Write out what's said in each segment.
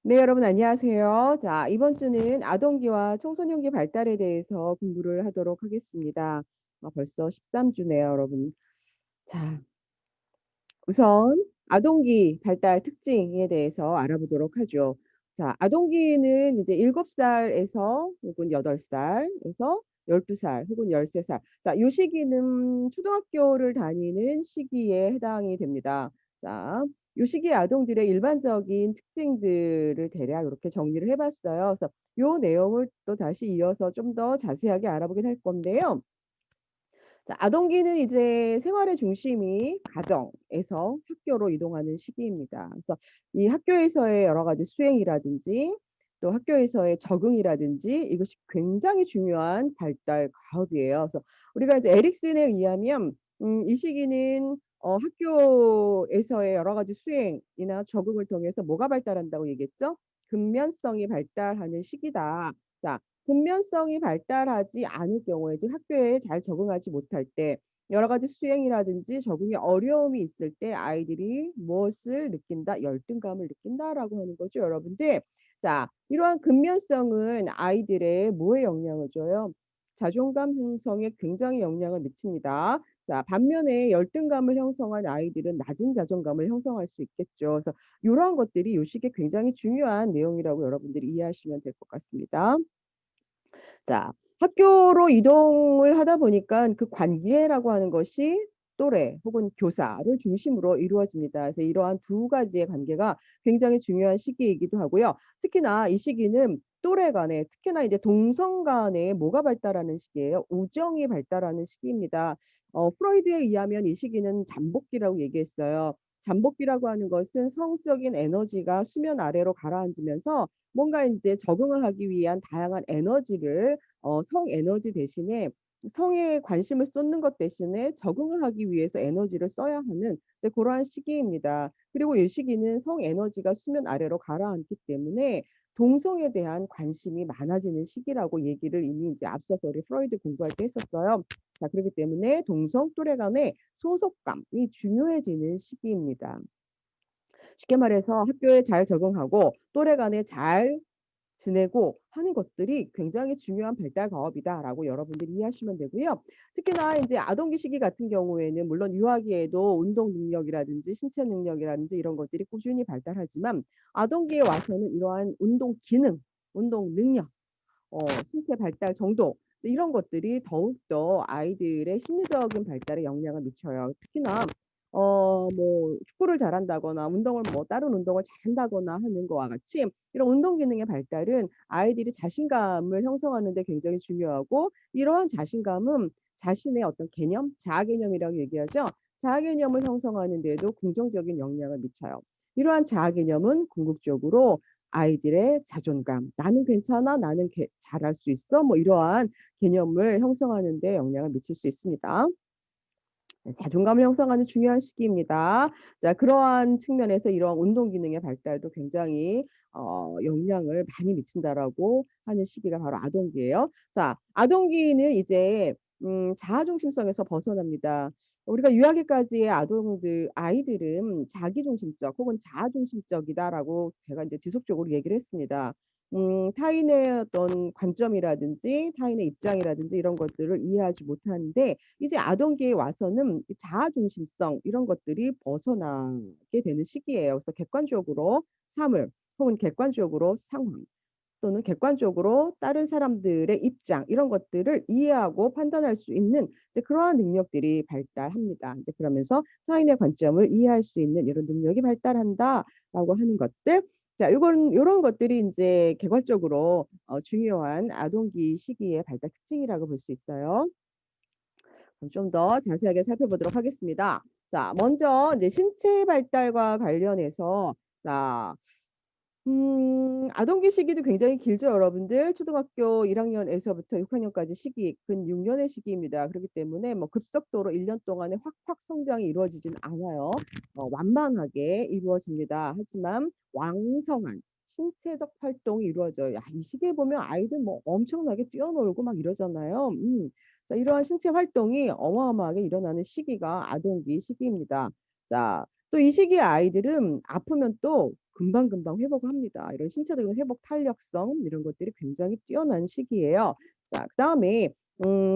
네, 여러분 안녕하세요. 자, 이번 주는 아동기와 청소년기 발달에 대해서 공부를 하도록 하겠습니다. 벌써 13주네요, 여러분. 자, 우선 아동기 발달 특징에 대해서 알아보도록 하죠. 자, 아동기는 이제 7살에서 혹은 8살에서 12살 혹은 13살. 자, 요 시기는 초등학교를 다니는 시기에 해당이 됩니다. 자, 요 시기의 아동들의 일반적인 특징들을 대략 이렇게 정리를 해 봤어요. 그래서 요 내용을 또 다시 이어서 좀 더 자세하게 알아보긴 할 건데요. 자, 아동기는 이제 생활의 중심이 가정에서 학교로 이동하는 시기입니다. 그래서 이 학교에서의 여러 가지 수행이라든지 또 학교에서의 적응이라든지 이것이 굉장히 중요한 발달 과업이에요. 그래서 우리가 이제 에릭슨에 의하면 이 시기는 학교에서의 여러 가지 수행이나 적응을 통해서 뭐가 발달한다고 얘기했죠? 근면성이 발달하는 시기다. 자, 근면성이 발달하지 않을 경우에 즉 학교에 잘 적응하지 못할 때 여러 가지 수행이라든지 적응에 어려움이 있을 때 아이들이 무엇을 느낀다? 열등감을 느낀다라고 하는 거죠, 여러분들. 자, 이러한 근면성은 아이들의 뭐에 영향을 줘요? 자존감 형성에 굉장히 영향을 미칩니다. 자, 반면에 열등감을 형성한 아이들은 낮은 자존감을 형성할 수 있겠죠. 그래서 요런 것들이 요 시기에 굉장히 중요한 내용이라고 여러분들이 이해하시면 될 것 같습니다. 자, 학교로 이동을 하다 보니까 그 관계라고 하는 것이 또래 혹은 교사를 중심으로 이루어집니다. 그래서 이러한 두 가지의 관계가 굉장히 중요한 시기이기도 하고요. 특히나 이 시기는 또래 간에 특히나 이제 동성 간에 뭐가 발달하는 시기예요? 우정이 발달하는 시기입니다. 프로이드에 의하면 이 시기는 잠복기라고 얘기했어요. 잠복기라고 하는 것은 성적인 에너지가 수면 아래로 가라앉으면서 뭔가 인제 적응을 하기 위한 다양한 에너지를 성 에너지 대신에 성에 관심을 쏟는 것 대신에 적응을 하기 위해서 에너지를 써야 하는 이제 고러한 시기입니다. 그리고 이 시기는 성 에너지가 수면 아래로 가라앉기 때문에 동성에 대한 관심이 많아지는 시기라고 얘기를 이미 이제 앞서서 우리 프로이드 공부할 때 했었어요. 자, 그렇기 때문에 동성 또래 간의 소속감이 중요해지는 시기입니다. 쉽게 말해서 학교에 잘 적응하고 또래 간에 잘 지내고 하는 것들이 굉장히 중요한 발달 과업이다라고 여러분들이 이해하시면 되고요. 특히나 인제 아동기 시기 같은 경우에는 물론 유아기에도 운동 능력이라든지 신체 능력이라든지 이런 것들이 꾸준히 발달하지만 아동기에 와서는 이러한 운동 기능, 운동 능력, 신체 발달 정도 이런 것들이 더욱더 아이들의 심리적인 발달에 영향을 미쳐요. 특히나 뭐 축구를 잘한다거나 운동을 뭐 다른 운동을 잘한다거나 하는 거와 같이 이런 운동 기능의 발달은 아이들이 자신감을 형성하는 데 굉장히 중요하고 이러한 자신감은 자신의 어떤 개념, 자아 개념이라고 얘기하죠. 자아 개념을 형성하는 데에도 긍정적인 영향을 미쳐요. 이러한 자아 개념은 궁극적으로 아이들의 자존감, '나는 괜찮아. 나는 잘할 수 있어.' 뭐 이러한 개념을 형성하는 데 영향을 미칠 수 있습니다. 네, 자존감을 형성하는 중요한 시기입니다. 자, 그러한 측면에서 이러한 운동 기능의 발달도 굉장히 영향을 많이 미친다라고 하는 시기가 바로 아동기예요. 자, 아동기는 이제 자아 중심성에서 벗어납니다. 우리가 유아기까지의 아이들은 자기 중심적 혹은 자아 중심적이다라고 제가 인제 지속적으로 얘기를 했습니다. 타인의 어떤 관점이라든지 타인의 입장이라든지 이런 것들을 이해하지 못하는데 이제 아동기에 와서는 이 자아 중심성 이런 것들이 벗어나게 되는 시기예요. 그래서 객관적으로 사물 혹은 객관적으로 상황 또는 객관적으로 다른 사람들의 입장 이런 것들을 이해하고 판단할 수 있는 이제 그러한 능력들이 발달합니다. 이제 그러면서 타인의 관점을 이해할 수 있는 이런 능력이 발달한다라고 하는 것들. 자, 요런 것들이 인제 개괄적으로 중요한 아동기 시기의 발달 특징이라고 볼 수 있어요. 그럼 좀 더 자세하게 살펴보도록 하겠습니다. 자, 먼저 이제 신체 발달과 관련해서 자, 아동기 시기도 굉장히 길죠, 여러분들. 초등학교 1 학년에서부터 6 학년까지 시기 근 6 년의 시기입니다. 그렇기 때문에 뭐 급속도로 1년 동안에 확확 성장이 이루어지지는 않아요. 완만하게 이루어집니다. 하지만 왕성한 신체적 활동이 이루어져요. 야, 이 시기에 보면 아이들 뭐 엄청나게 뛰어놀고 막 이러잖아요. 자, 이러한 신체 활동이 어마어마하게 일어나는 시기가 아동기 시기입니다. 자, 또 이 시기의 아이들은 아프면 또 금방금방 회복을 합니다. 이런 신체적인 회복 탄력성 이런 것들이 굉장히 뛰어난 시기예요. 자 그다음에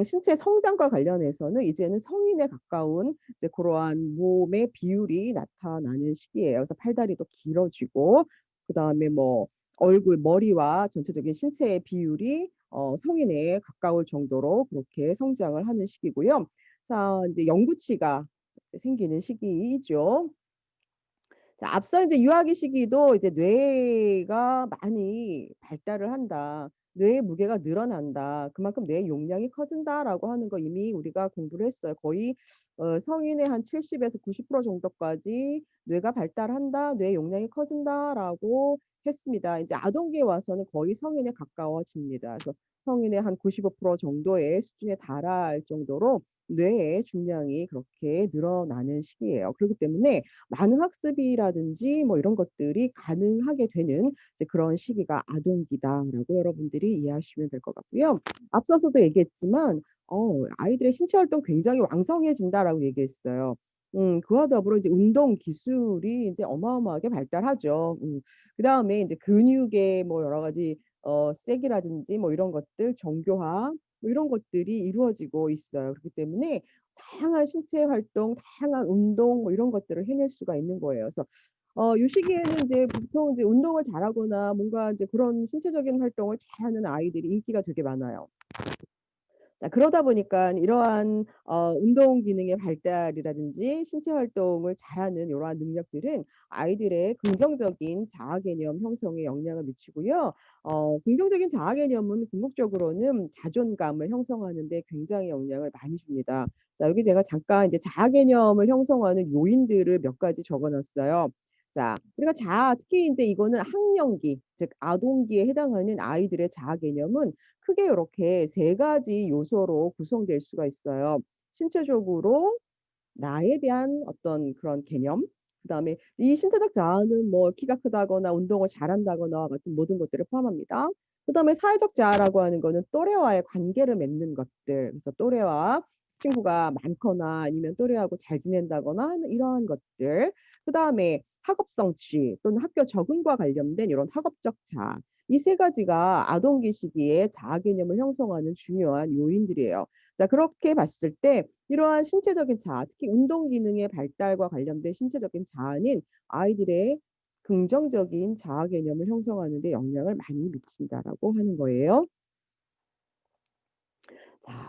신체 성장과 관련해서는 이제는 성인에 가까운 이제 고러한 몸의 비율이 나타나는 시기예요. 그래서 팔다리도 길어지고 그다음에 뭐 얼굴, 머리와 전체적인 신체의 비율이 성인에 가까울 정도로 그렇게 성장을 하는 시기고요. 자 인제 영구치가 이제 생기는 시기이죠. 자 앞서 인제 유아기 시기도 이제 "뇌가 많이 발달을 한다. 뇌의 무게가 늘어난다. 그만큼 뇌의 용량이 커진다."라고 하는 거 이미 우리가 공부를 했어요. 거의 성인의 한 70에서 90% 정도까지 "뇌가 발달한다. 뇌의 용량이 커진다."라고 했습니다. 이제 아동기에 와서는 거의 성인에 가까워집니다. 그래서 성인의 한 95% 정도의 수준에 달할 정도로 뇌의 중량이 그렇게 늘어나는 시기예요. 그렇기 때문에 많은 학습이라든지 뭐 이런 것들이 가능하게 되는 이제 그런 시기가 아동기다라고 여러분들이 이해하시면 될 것 같고요. 앞서서도 얘기했지만 아이들의 신체 활동 굉장히 왕성해진다라고 얘기했어요. 그와 더불어 이제 운동 기술이 이제 어마어마하게 발달하죠. 그다음에 인제 근육의 뭐 여러 가지 세기라든지 뭐 이런 것들 정교화 뭐 이런 것들이 이루어지고 있어요. 그렇기 때문에 다양한 신체 활동, 다양한 운동 뭐 이런 것들을 해낼 수가 있는 거예요. 그래서 요 시기에는 인제 보통 이제 운동을 잘하거나 뭔가 이제 그런 신체적인 활동을 잘하는 아이들이 인기가 되게 많아요. 자 그러다 보니깐 이러한 운동 기능의 발달이라든지 신체 활동을 잘하는 요러한 능력들은 아이들의 긍정적인 자아 개념 형성에 영향을 미치고요. 긍정적인 자아 개념은 궁극적으로는 자존감을 형성하는 데 굉장히 영향을 많이 줍니다. 자 여기 제가 잠깐 이제 자아 개념을 형성하는 요인들을 몇 가지 적어 놨어요. 자 우리가 자아 특히 인제 이거는 학령기 즉 아동기에 해당하는 아이들의 자아 개념은 크게 요렇게 세 가지 요소로 구성될 수가 있어요. 신체적으로 나에 대한 어떤 그런 개념 그다음에 이 신체적 자아는 뭐 키가 크다거나 운동을 잘한다거나 같은 모든 것들을 포함합니다. 그다음에 사회적 자아라고 하는 거는 또래와의 관계를 맺는 것들 그래서 또래와 친구가 많거나 아니면 또래하고 잘 지낸다거나 하는 이러한 것들. 그다음에 학업 성취 또는 학교 적응과 관련된 요런 학업적 자아. 이 세 가지가 아동기 시기에 자아 개념을 형성하는 중요한 요인들이에요. 자 그렇게 봤을 때 이러한 신체적인 자아, 특히 운동 기능의 발달과 관련된 신체적인 자아는 아이들의 긍정적인 자아 개념을 형성하는 데 영향을 많이 미친다라고 하는 거예요. 자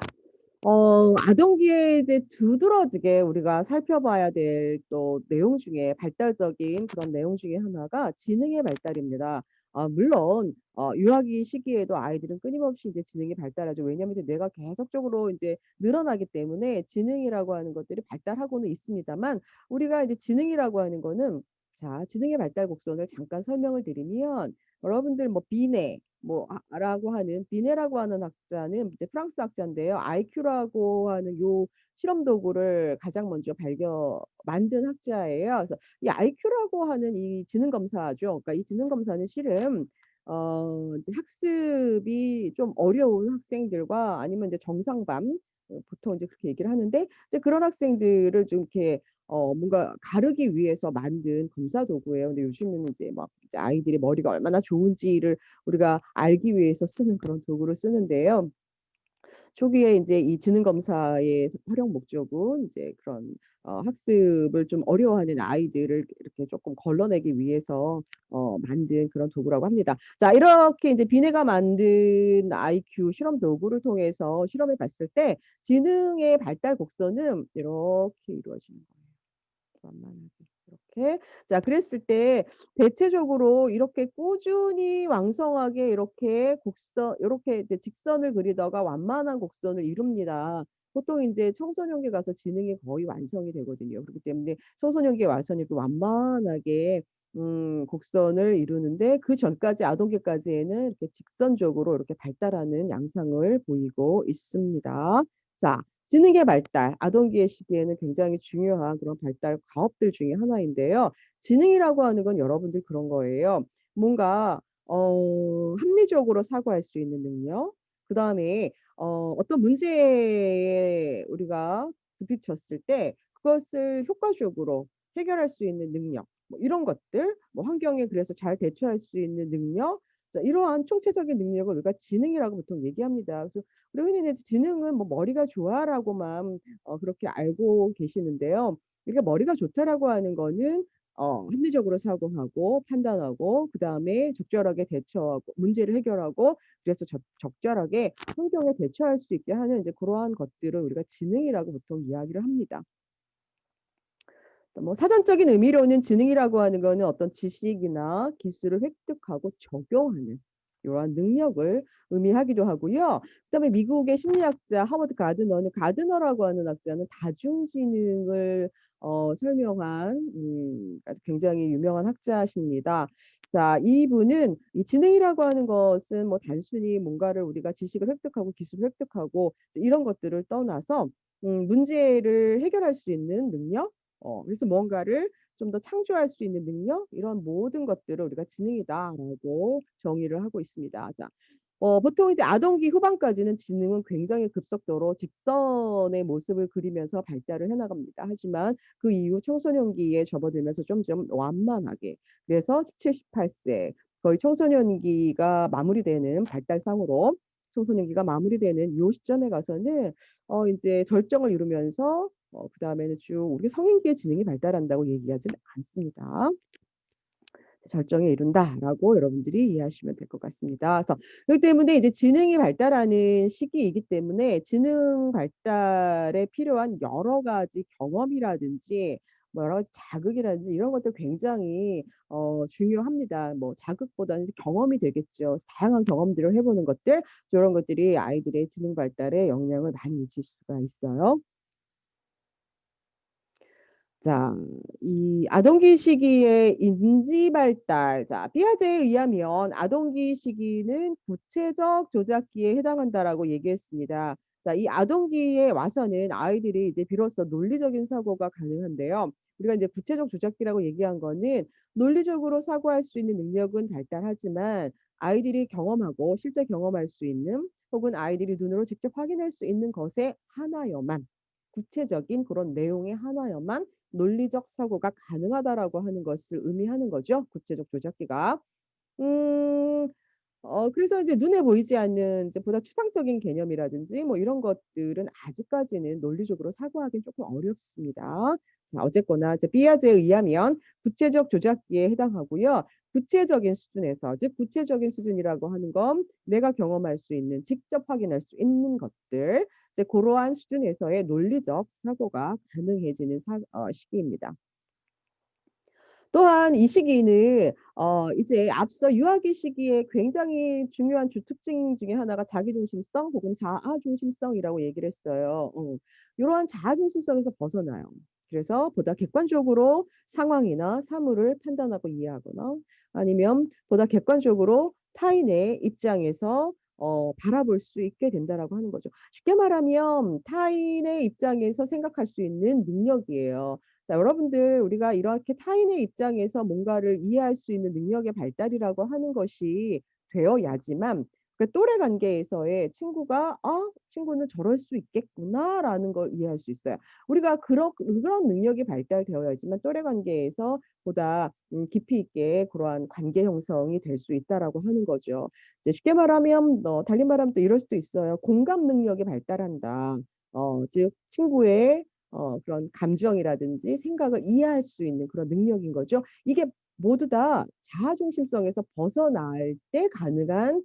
아동기에 이제 두드러지게 우리가 살펴봐야 될 또 내용 중에 발달적인 그런 내용 중에 하나가 지능의 발달입니다. 물론 유아기 시기에도 아이들은 끊임없이 이제 지능이 발달하죠. 왜냐하면 이제 뇌가 계속적으로 인제 늘어나기 때문에 지능이라고 하는 것들이 발달하고는 있습니다만 우리가 이제 지능이라고 하는 거는 자 지능의 발달 곡선을 잠깐 설명을 드리면 여러분들 뭐 비네 뭐 라고 하는 비네라고 하는 학자는 이제 프랑스 학자인데요. IQ라고 하는 요 실험 도구를 가장 먼저 만든 학자예요. 그래서 이 IQ라고 하는 이 지능 검사죠. 그러니까 이 지능 검사는 실은 이제 학습이 좀 어려운 학생들과 아니면 이제 정상반 보통 이제 그렇게 얘기를 하는데 이제 그런 학생들을 좀 이렇게 뭔가 가르기 위해서 만든 검사 도구예요. 근데 요즘에는 이제 막 이제 아이들이 머리가 얼마나 좋은지를 우리가 알기 위해서 쓰는 그런 도구를 쓰는데요. 초기에 인제 이 지능 검사의 활용 목적은 이제 그런 학습을 좀 어려워하는 아이들을 이렇게 쪼끔 걸러내기 위해서 만든 그런 도구라고 합니다. 자 이렇게 인제 비네가 만든 IQ 실험 도구를 통해서 실험해 봤을 때 지능의 발달 곡선은 이렇게 이루어지는 거예요. 완만하게 이렇게. 자 그랬을 때 대체적으로 이렇게 꾸준히 왕성하게 이렇게 곡선 요렇게 이제 직선을 그리다가 완만한 곡선을 이룹니다. 보통 인제 청소년기에 가서 지능이 거의 완성이 되거든요. 그렇기 때문에 청소년기에 와서는 이렇게 완만하게 곡선을 이루는데 그전까지 아동기까지에는 이렇게 직선적으로 이렇게 발달하는 양상을 보이고 있습니다. 자 지능의 발달, 아동기의 시기에는 굉장히 중요한 그런 발달 과업들 중에 하나인데요. 지능이라고 하는 건 여러분들 그런 거예요. 뭔가 합리적으로 사고할 수 있는 능력, 그다음에 어떤 문제에 우리가 부딪혔을 때 그것을 효과적으로 해결할 수 있는 능력, 뭐 이런 것들, 뭐 환경에 그래서 잘 대처할 수 있는 능력, 자 이러한 총체적인 능력을 우리가 지능이라고 보통 얘기합니다. 그래서 우리가 흔히 이제 지능은 뭐 "머리가 좋아."라고만 그렇게 알고 계시는데요. 우리가 머리가 좋다라고 하는 거는 합리적으로 사고하고 판단하고 그다음에 적절하게 대처하고 문제를 해결하고 그래서 적절하게 환경에 대처할 수 있게 하는 이제 그러한 것들을 우리가 지능이라고 보통 이야기를 합니다. 뭐 사전적인 의미로는 지능이라고 하는 거는 어떤 지식이나 기술을 획득하고 적용하는 요런 능력을 의미하기도 하고요. 그다음에 미국의 심리학자 하워드 가드너는 가드너라고 하는 학자는 다중지능을 설명한 아주 굉장히 유명한 학자십니다. 자 이분은 이 지능이라고 하는 것은 뭐 단순히 뭔가를 우리가 지식을 획득하고 기술을 획득하고 이런 것들을 떠나서 문제를 해결할 수 있는 능력 그래서 뭔가를 좀 더 창조할 수 있는 능력 이런 모든 것들을 우리가 지능이다라고 정의를 하고 있습니다. 자 보통 이제 아동기 후반까지는 지능은 굉장히 급속도로 직선의 모습을 그리면서 발달을 해 나갑니다. 하지만 그 이후 청소년기에 접어들면서 점점 완만하게 그래서 17, 18세 거의 청소년기가 마무리되는 발달상으로 청소년기가 마무리되는 요 시점에 가서는 인제 절정을 이루면서 그다음에는 쭉 우리 성인기의 지능이 발달한다고 얘기하지는 않습니다. "절정에 이룬다."라고 여러분들이 이해하시면 될 것 같습니다. 그래서 그렇기 때문에 이제 지능이 발달하는 시기이기 때문에 지능 발달에 필요한 여러 가지 경험이라든지 뭐 여러 가지 자극이라든지 이런 것들 굉장히 중요합니다. 뭐 자극보다는 이제 경험이 되겠죠. 다양한 경험들을 해 보는 것들 요런 것들이 아이들의 지능 발달에 영향을 많이 미칠 수가 있어요. 자 이 아동기 시기의 인지 발달 자 피아제에 의하면 "아동기 시기는 구체적 조작기에 해당한다."라고 얘기했습니다. 자 이 아동기에 와서는 아이들이 이제 비로소 논리적인 사고가 가능한데요. 우리가 이제 구체적 조작기라고 얘기한 거는 논리적으로 사고할 수 있는 능력은 발달하지만 아이들이 경험하고 실제 경험할 수 있는 혹은 아이들이 눈으로 직접 확인할 수 있는 것에 한하여만 구체적인 그런 내용에 한하여만 논리적 사고가 가능하다라고 하는 것을 의미하는 거죠, 구체적 조작기가. 음 그래서 이제 눈에 보이지 않는 이제 보다 추상적인 개념이라든지 뭐 이런 것들은 아직까지는 논리적으로 사고하기는 쪼끔 어렵습니다. 자 어쨌거나 이제 피아제에 의하면 구체적 조작기에 해당하고요. 구체적인 수준에서 즉 구체적인 수준이라고 하는 건 내가 경험할 수 있는 직접 확인할 수 있는 것들 이제 고러한 수준에서의 논리적 사고가 가능해지는 시기입니다. 또한 이 시기는 이제 앞서 유아기 시기에 굉장히 중요한 주 특징 중에 하나가 자기중심성 혹은 자아중심성이라고 얘기를 했어요. 요러한 자아중심성에서 벗어나요. 그래서 보다 객관적으로 상황이나 사물을 판단하고 이해하거나 아니면 보다 객관적으로 타인의 입장에서 바라볼 수 있게 된다라고 하는 거죠. 쉽게 말하면 타인의 입장에서 생각할 수 있는 능력이에요. 자 여러분들 우리가 이렇게 타인의 입장에서 뭔가를 이해할 수 있는 능력의 발달이라고 하는 것이 되어야지만 그 또래 관계에서의 친구가 '아 친구는 저럴 수 있겠구나.'라는 걸 이해할 수 있어요. 우리가 그런 능력이 발달되어야지만 또래 관계에서 보다 깊이 있게 그러한 관계 형성이 될 수 있다라고 하는 거죠. 이제 쉽게 말하면 달리 말하면 또 이럴 수도 있어요. 공감 능력이 발달한다. 즉 친구의 그런 감정이라든지 생각을 이해할 수 있는 그런 능력인 거죠. 이게 모두 다 자아 중심성에서 벗어날 때 가능한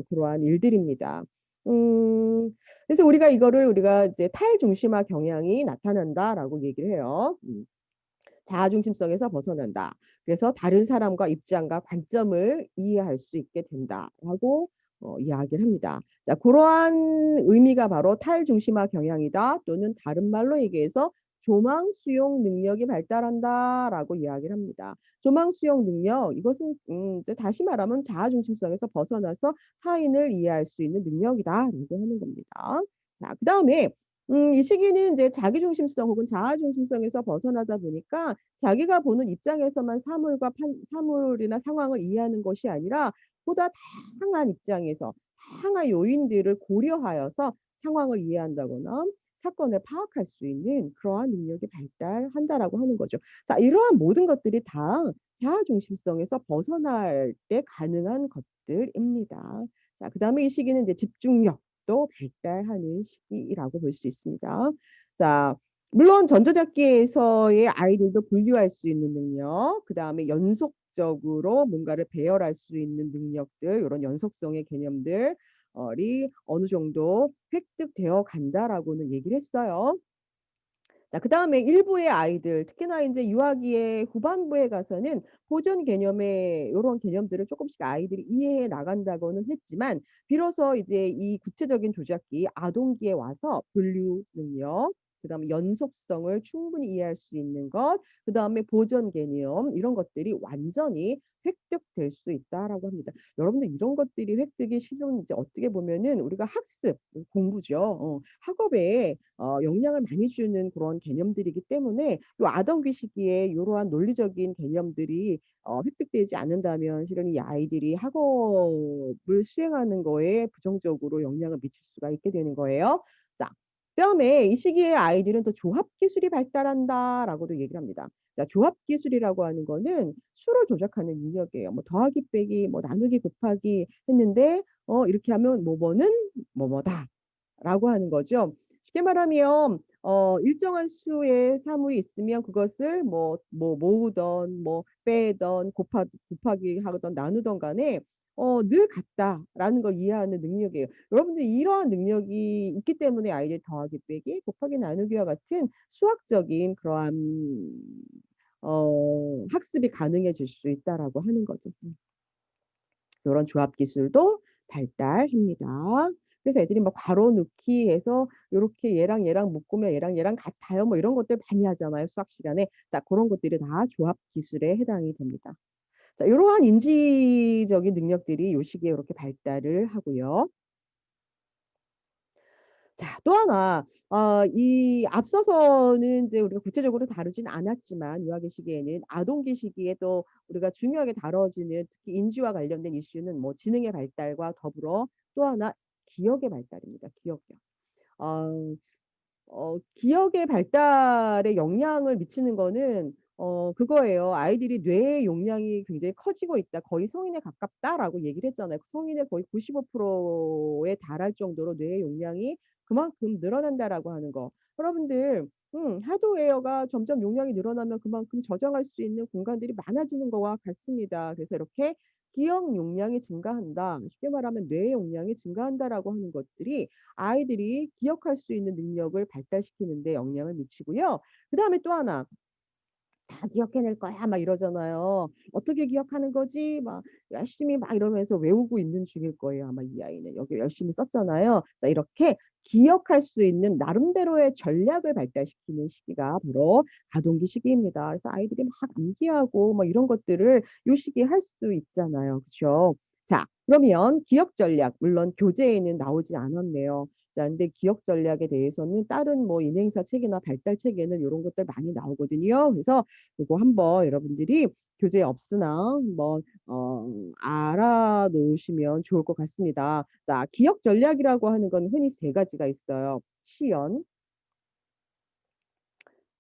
그러한 일들입니다. 음 그래서 우리가 이제 "타일 중심화 경향이 나타난다."라고 얘기를 해요. 자아 중심성에서 벗어난다. 그래서 다른 사람과 입장과 관점을 이해할 수 있게 된다라고 이야기를 합니다. 자 고러한 의미가 바로 타일 중심화 경향이다 또는 다른 말로 얘기해서 조망 수용 능력이 발달한다라고 이야기를 합니다. 조망 수용 능력 이것은 이제 다시 말하면 자아 중심성에서 벗어나서 타인을 이해할 수 있는 능력이다라고 하는 겁니다. 자 그다음에 이 시기는 이제 자기 중심성 혹은 자아 중심성에서 벗어나다 보니까 자기가 보는 입장에서만 사물이나 상황을 이해하는 것이 아니라 보다 다양한 입장에서 다양한 요인들을 고려하여서 상황을 이해한다거나 사건을 파악할 수 있는 그러한 능력이 발달한다라고 하는 거죠. 자, 이러한 모든 것들이 다 자아 중심성에서 벗어날 때 가능한 것들입니다. 자, 그다음에 이 시기는 이제 집중력도 발달하는 시기라고 볼 수 있습니다. 자, 물론 전조잡기에서의 아이들도 분류할 수 있는 능력, 그다음에 연속적으로 뭔가를 배열할 수 있는 능력들, 요런 연속성의 개념들 이 어느 정도 획득되어 간다라고는 얘기를 했어요. 자, 그다음에 일부의 아이들, 특히나 인제 유아기의 후반부에 가서는 보존 개념의 요런 개념들을 쪼끔씩 아이들이 이해해 나간다고는 했지만, 비로소 이제 이 구체적인 조작기 아동기에 와서 분류 능력, 그다음에 연속성을 충분히 이해할 수 있는 것, 그다음에 보존 개념, 이런 것들이 완전히 획득될 수 있다라고 합니다. 여러분들 이런 것들이 획득이 쉬운, 이제 어떻게 보면은 우리가 학습, 공부죠. 학업에 영향을 많이 주는 그런 개념들이기 때문에 요 아동기 시기에 요러한 논리적인 개념들이 획득되지 않는다면 실은 이 아이들이 학업을 수행하는 거에 부정적으로 영향을 미칠 수가 있게 되는 거예요. 자, 그다음에 이 시기에 아이들은 또 조합 기술이 발달한다라고도 얘기를 합니다. 자, 조합 기술이라고 하는 거는 수를 조작하는 능력이에요. 뭐 더하기 빼기 뭐 나누기 곱하기 했는데 이렇게 하면 뭐뭐는 뭐뭐다라고 하는 거죠. 쉽게 말하면 일정한 수의 사물이 있으면 그것을 뭐 모으든 뭐 빼든 곱하기 하든 나누든 간에 늘 같다라는 걸 이해하는 능력이에요. 여러분들이 이러한 능력이 있기 때문에 아이들이 더하기 빼기, 곱하기 나누기와 같은 수학적인 그러한 학습이 가능해질 수 있다라고 하는 거죠. 요런 조합 기술도 발달합니다. 그래서 애들이 막 괄호 넣기 해서 요렇게 얘랑 얘랑 묶으면 얘랑 얘랑 같아요. 뭐 이런 것들 많이 하잖아요, 수학 시간에. 자, 고런 것들이 다 조합 기술에 해당이 됩니다. 자, 요러한 인지적인 능력들이 요 시기에 요렇게 발달을 하고요. 자, 또 하나 이 앞서서는 이제 우리가 구체적으로 다루진 않았지만 유아기 시기에는 아동기 시기에 또 우리가 중요하게 다뤄지는, 특히 인지와 관련된 이슈는 뭐 지능의 발달과 더불어 또 하나 기억의 발달입니다. 기억력. 어 기억의 발달에 영향을 미치는 거는 그거예요. 아이들이 뇌의 용량이 굉장히 커지고 있다. 거의 성인에 가깝다라고 얘기를 했잖아요. 성인의 거의 95%에 달할 정도로 뇌의 용량이 그만큼 늘어난다라고 하는 거. 여러분들 하드웨어가 점점 용량이 늘어나면 그만큼 저장할 수 있는 공간들이 많아지는 거와 같습니다. 그래서 이렇게 기억 용량이 증가한다. 쉽게 말하면 뇌의 용량이 증가한다라고 하는 것들이 아이들이 기억할 수 있는 능력을 발달시키는 데 영향을 미치고요. 그다음에 또 하나, "다 기억해낼 거야." 막 이러잖아요. "어떻게 기억하는 거지?" 막 열심히 막 이러면서 외우고 있는 중일 거예요, 아마 이 아이는. 여기 열심히 썼잖아요. 자, 이렇게 기억할 수 있는 나름대로의 전략을 발달시키는 시기가 바로 아동기 시기입니다. 그래서 아이들이 막 암기하고 뭐 이런 것들을 요 시기에 할 수 있잖아요. 그쵸? 자, 그러면 기억 전략, 물론 교재에는 나오지 않았네요. 자, 근데 기억 전략에 대해서는 다른 뭐 인행사 책이나 발달 책에는 요런 것들 많이 나오거든요. 그래서 요거 한번 여러분들이 교재에 없으나 한번 알아 놓으시면 좋을 것 같습니다. 자, 기억 전략이라고 하는 건 흔히 세 가지가 있어요. 시연,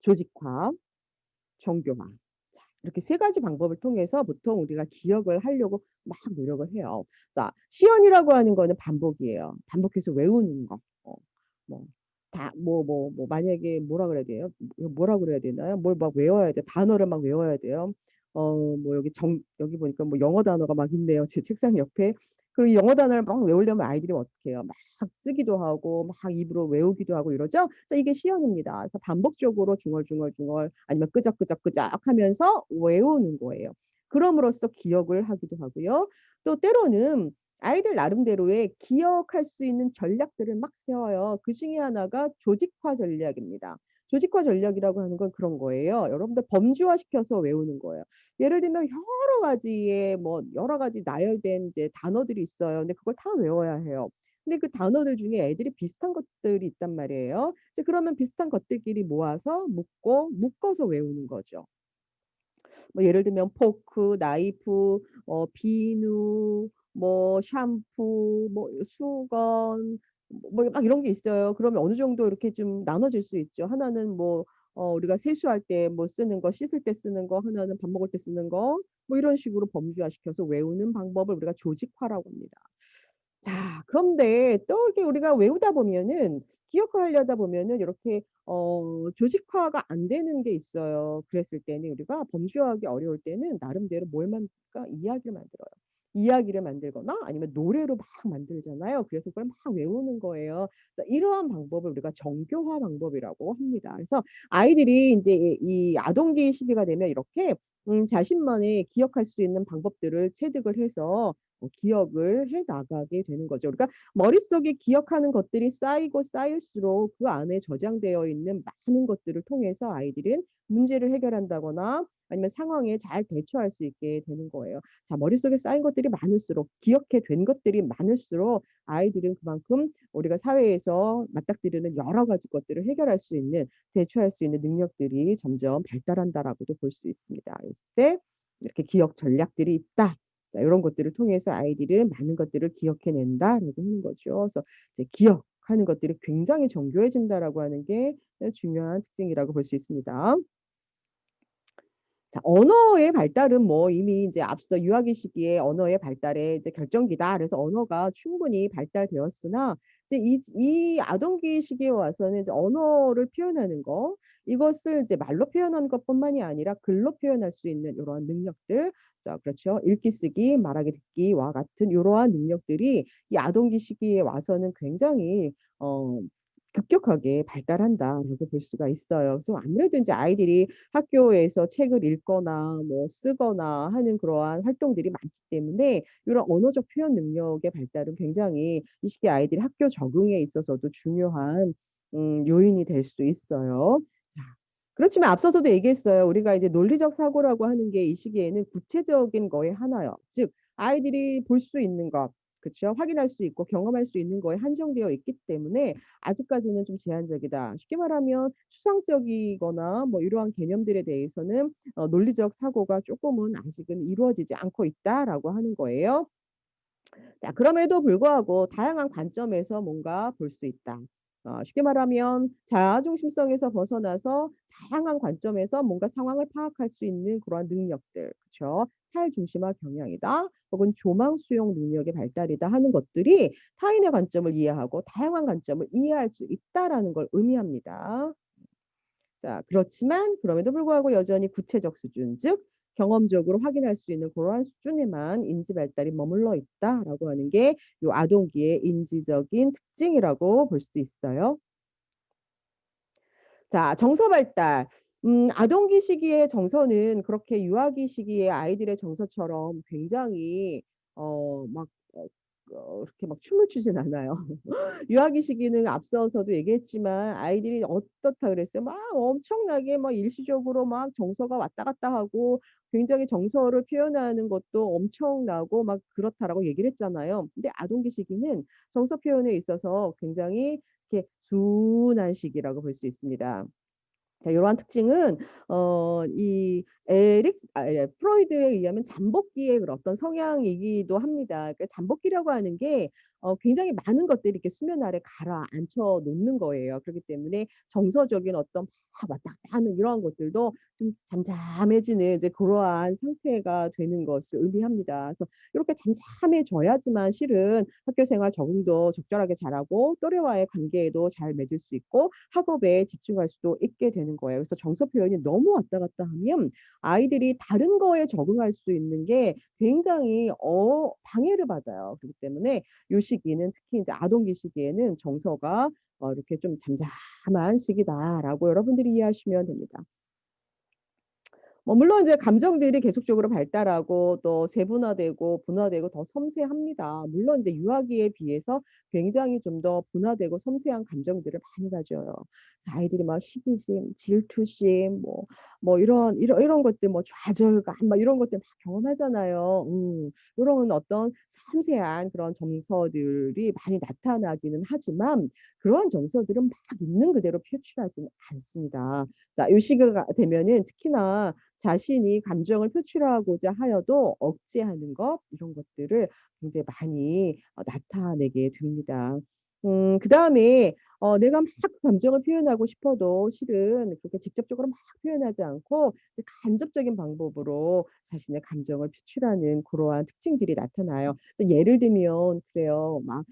조직화, 정교화. 자, 이렇게 세 가지 방법을 통해서 보통 우리가 기억을 하려고 막 노력을 해요. 자, 시연이라고 하는 거는 반복이에요. 반복해서 외우는 거. 뭐 만약에 뭐라 그래야 돼요? 뭐라 그래야 되나요? 뭘 막 외워야 돼. 단어를 막 외워야 돼요. 뭐 여기 보니까 뭐 영어 단어가 막 있네요, 제 책상 옆에. 그리고 영어 단어를 막 외우려면 아이들이 어떻게 해요? 막 쓰기도 하고 막 입으로 외우기도 하고 이러죠. 그래서 이게 시연입니다. 그래서 반복적으로 중얼중얼중얼 아니면 끄적끄적끄적하면서 외우는 거예요. 그럼으로써 기억을 하기도 하고요. 또 때로는 아이들 나름대로의 기억할 수 있는 전략들을 막 세워요. 그중에 하나가 조직화 전략입니다. 조직화 전략이라고 하는 건 그런 거예요. 여러분들 범주화시켜서 외우는 거예요. 예를 들면 여러 가지 나열된 이제 단어들이 있어요. 근데 그걸 다 외워야 해요. 근데 그 단어들 중에 애들이 비슷한 것들이 있단 말이에요. 이제 그러면 비슷한 것들끼리 모아서 묶어서 외우는 거죠. 뭐 예를 들면 포크, 나이프, 비누, 뭐 샴푸, 뭐 수건, 뭐 막 이런 게 있어요. 그러면 어느 정도 이렇게 좀 나눠질 수 있죠. 하나는 뭐 우리가 세수할 때 뭐 쓰는 거, 씻을 때 쓰는 거, 하나는 밥 먹을 때 쓰는 거, 뭐 이런 식으로 범주화시켜서 외우는 방법을 우리가 조직화라고 합니다. 자, 그런데 또 이렇게 우리가 외우다 보면은 기억하려다 보면은 이렇게 조직화가 안 되는 게 있어요. 그랬을 때는 우리가 범주화하기 어려울 때는 나름대로 뭘 만들까? 이야기를 만들어요. 이야기를 만들거나 아니면 노래로 막 만들잖아요. 그래서 그걸 막 외우는 거예요. 그래서 이러한 방법을 우리가 정교화 방법이라고 합니다. 그래서 아이들이 인제 이 아동기 시기가 되면 이렇게 자신만의 기억할 수 있는 방법들을 체득을 해서 기억을 해 나가게 되는 거죠. 그러니까 머릿속에 기억하는 것들이 쌓이고 쌓일수록 그 안에 저장되어 있는 많은 것들을 통해서 아이들은 문제를 해결한다거나 아니면 상황에 잘 대처할 수 있게 되는 거예요. 자, 머릿속에 쌓인 것들이 많을수록 기억해 된 것들이 많을수록 아이들은 그만큼 우리가 사회에서 맞닥뜨리는 여러 가지 것들을 해결할 수 있는 대처할 수 있는 능력들이 점점 발달한다라고도 볼 수 있습니다. 그랬을 때 이렇게 기억 전략들이 있다. 자, 요런 것들을 통해서 아이들은 많은 것들을 기억해 낸다라고 하는 거죠. 그래서 이제 기억하는 것들이 굉장히 정교해진다라고 하는 게 중요한 특징이라고 볼 수 있습니다. 자, 언어의 발달은 뭐 이미 이제 앞서 유아기 시기에 언어의 발달의 이제 결정기다. 그래서 언어가 충분히 발달되었으나 이제 이 아동기 시기에 와서는 이제 언어를 표현하는 거, 이것을 이제 말로 표현하는 것뿐만이 아니라 글로 표현할 수 있는 요러한 능력들, 자, 그렇죠. 읽기, 쓰기, 말하기, 듣기와 같은 요러한 능력들이 이 아동기 시기에 와서는 굉장히 급격하게 발달한다라고 볼 수가 있어요. 그래서 아무래도 인제 아이들이 학교에서 책을 읽거나 뭐 쓰거나 하는 그러한 활동들이 많기 때문에 이런 언어적 표현 능력의 발달은 굉장히 이 시기 아이들이 학교 적응에 있어서도 중요한 요인이 될 수 있어요. 자, 그렇지만 앞서서도 얘기했어요. 우리가 이제 논리적 사고라고 하는 게 이 시기에는 구체적인 거의 하나요. 즉 아이들이 볼 수 있는 것, 그쵸. 확인할 수 있고 경험할 수 있는 거에 한정되어 있기 때문에 아직까지는 좀 제한적이다. 쉽게 말하면 추상적이거나 뭐 이러한 개념들에 대해서는 논리적 사고가 쪼끔은 아직은 이루어지지 않고 있다라고 하는 거예요. 자, 그럼에도 불구하고 다양한 관점에서 뭔가 볼 수 있다. 쉽게 말하면 자아 중심성에서 벗어나서 다양한 관점에서 뭔가 상황을 파악할 수 있는 그러한 능력들, 그쵸. 타일 중심화 경향이다. 혹은 조망 수용 능력의 발달이다 하는 것들이 타인의 관점을 이해하고 다양한 관점을 이해할 수 있다라는 걸 의미합니다. 자, 그렇지만 그럼에도 불구하고 여전히 구체적 수준, 즉 경험적으로 확인할 수 있는 고러한 수준에만 인지 발달이 머물러 있다라고 하는 게 요 아동기의 인지적인 특징이라고 볼 수 있어요. 자, 정서 발달. 아동기 시기의 정서는 그렇게 유아기 시기의 아이들의 정서처럼 굉장히 막 이렇게 막 춤을 추진 않아요. 유아기 시기는 앞서서도 얘기했지만 아이들이 어떻다 그랬어요? 막 엄청나게 막 일시적으로 막 정서가 왔다 갔다 하고 굉장히 정서를 표현하는 것도 엄청나고 막 그렇다라고 얘기를 했잖아요. 근데 아동기 시기는 정서 표현에 있어서 굉장히 이렇게 둔한 시기라고 볼 수 있습니다. 자, 요러한 특징은 이 프로이드에 의하면 잠복기의 그런 어떤 성향이기도 합니다. 그러니까 잠복기라고 하는 게 굉장히 많은 것들이 이렇게 수면 아래 가라앉혀 놓는 거예요. 그렇기 때문에 정서적인 어떤 막 왔다 갔다 하는 이러한 것들도 좀 잠잠해지는 이제 그러한 상태가 되는 것을 의미합니다. 그래서 요렇게 잠잠해져야지만 실은 학교 생활 적응도 적절하게 잘하고 또래와의 관계에도 잘 맺을 수 있고 학업에 집중할 수도 있게 되는 거예요. 그래서 정서 표현이 너무 왔다 갔다 하면 아이들이 다른 거에 적응할 수 있는 게 굉장히 방해를 받아요. 그렇기 때문에 요 시기는 특히 인제 아동기 시기에는 정서가 이렇게 좀 잠잠한 시기다라고 여러분들이 이해하시면 됩니다. 뭐 물론 이제 감정들이 계속적으로 발달하고 또 세분화되고 분화되고 더 섬세합니다. 물론 이제 유아기에 비해서 굉장히 좀 더 분화되고 섬세한 감정들을 많이 가져요. 아이들이 막 시기심, 질투심 이런 것들 뭐 좌절감 막 이런 것들 막 경험하잖아요. 요런 어떤 섬세한 그런 정서들이 많이 나타나기는 하지만 그러한 정서들은 막 있는 그대로 표출하지는 않습니다. 자, 요 시기가 되면은 특히나 자신이 감정을 표출하고자 하여도 억제하는 것 이런 것들을 굉장히 많이 나타내게 됩니다. 그다음에 내가 막 감정을 표현하고 싶어도 실은 그렇게 직접적으로 막 표현하지 않고 이제 간접적인 방법으로 자신의 감정을 표출하는 그러한 특징들이 나타나요. 그래서 예를 들면 그래요. 막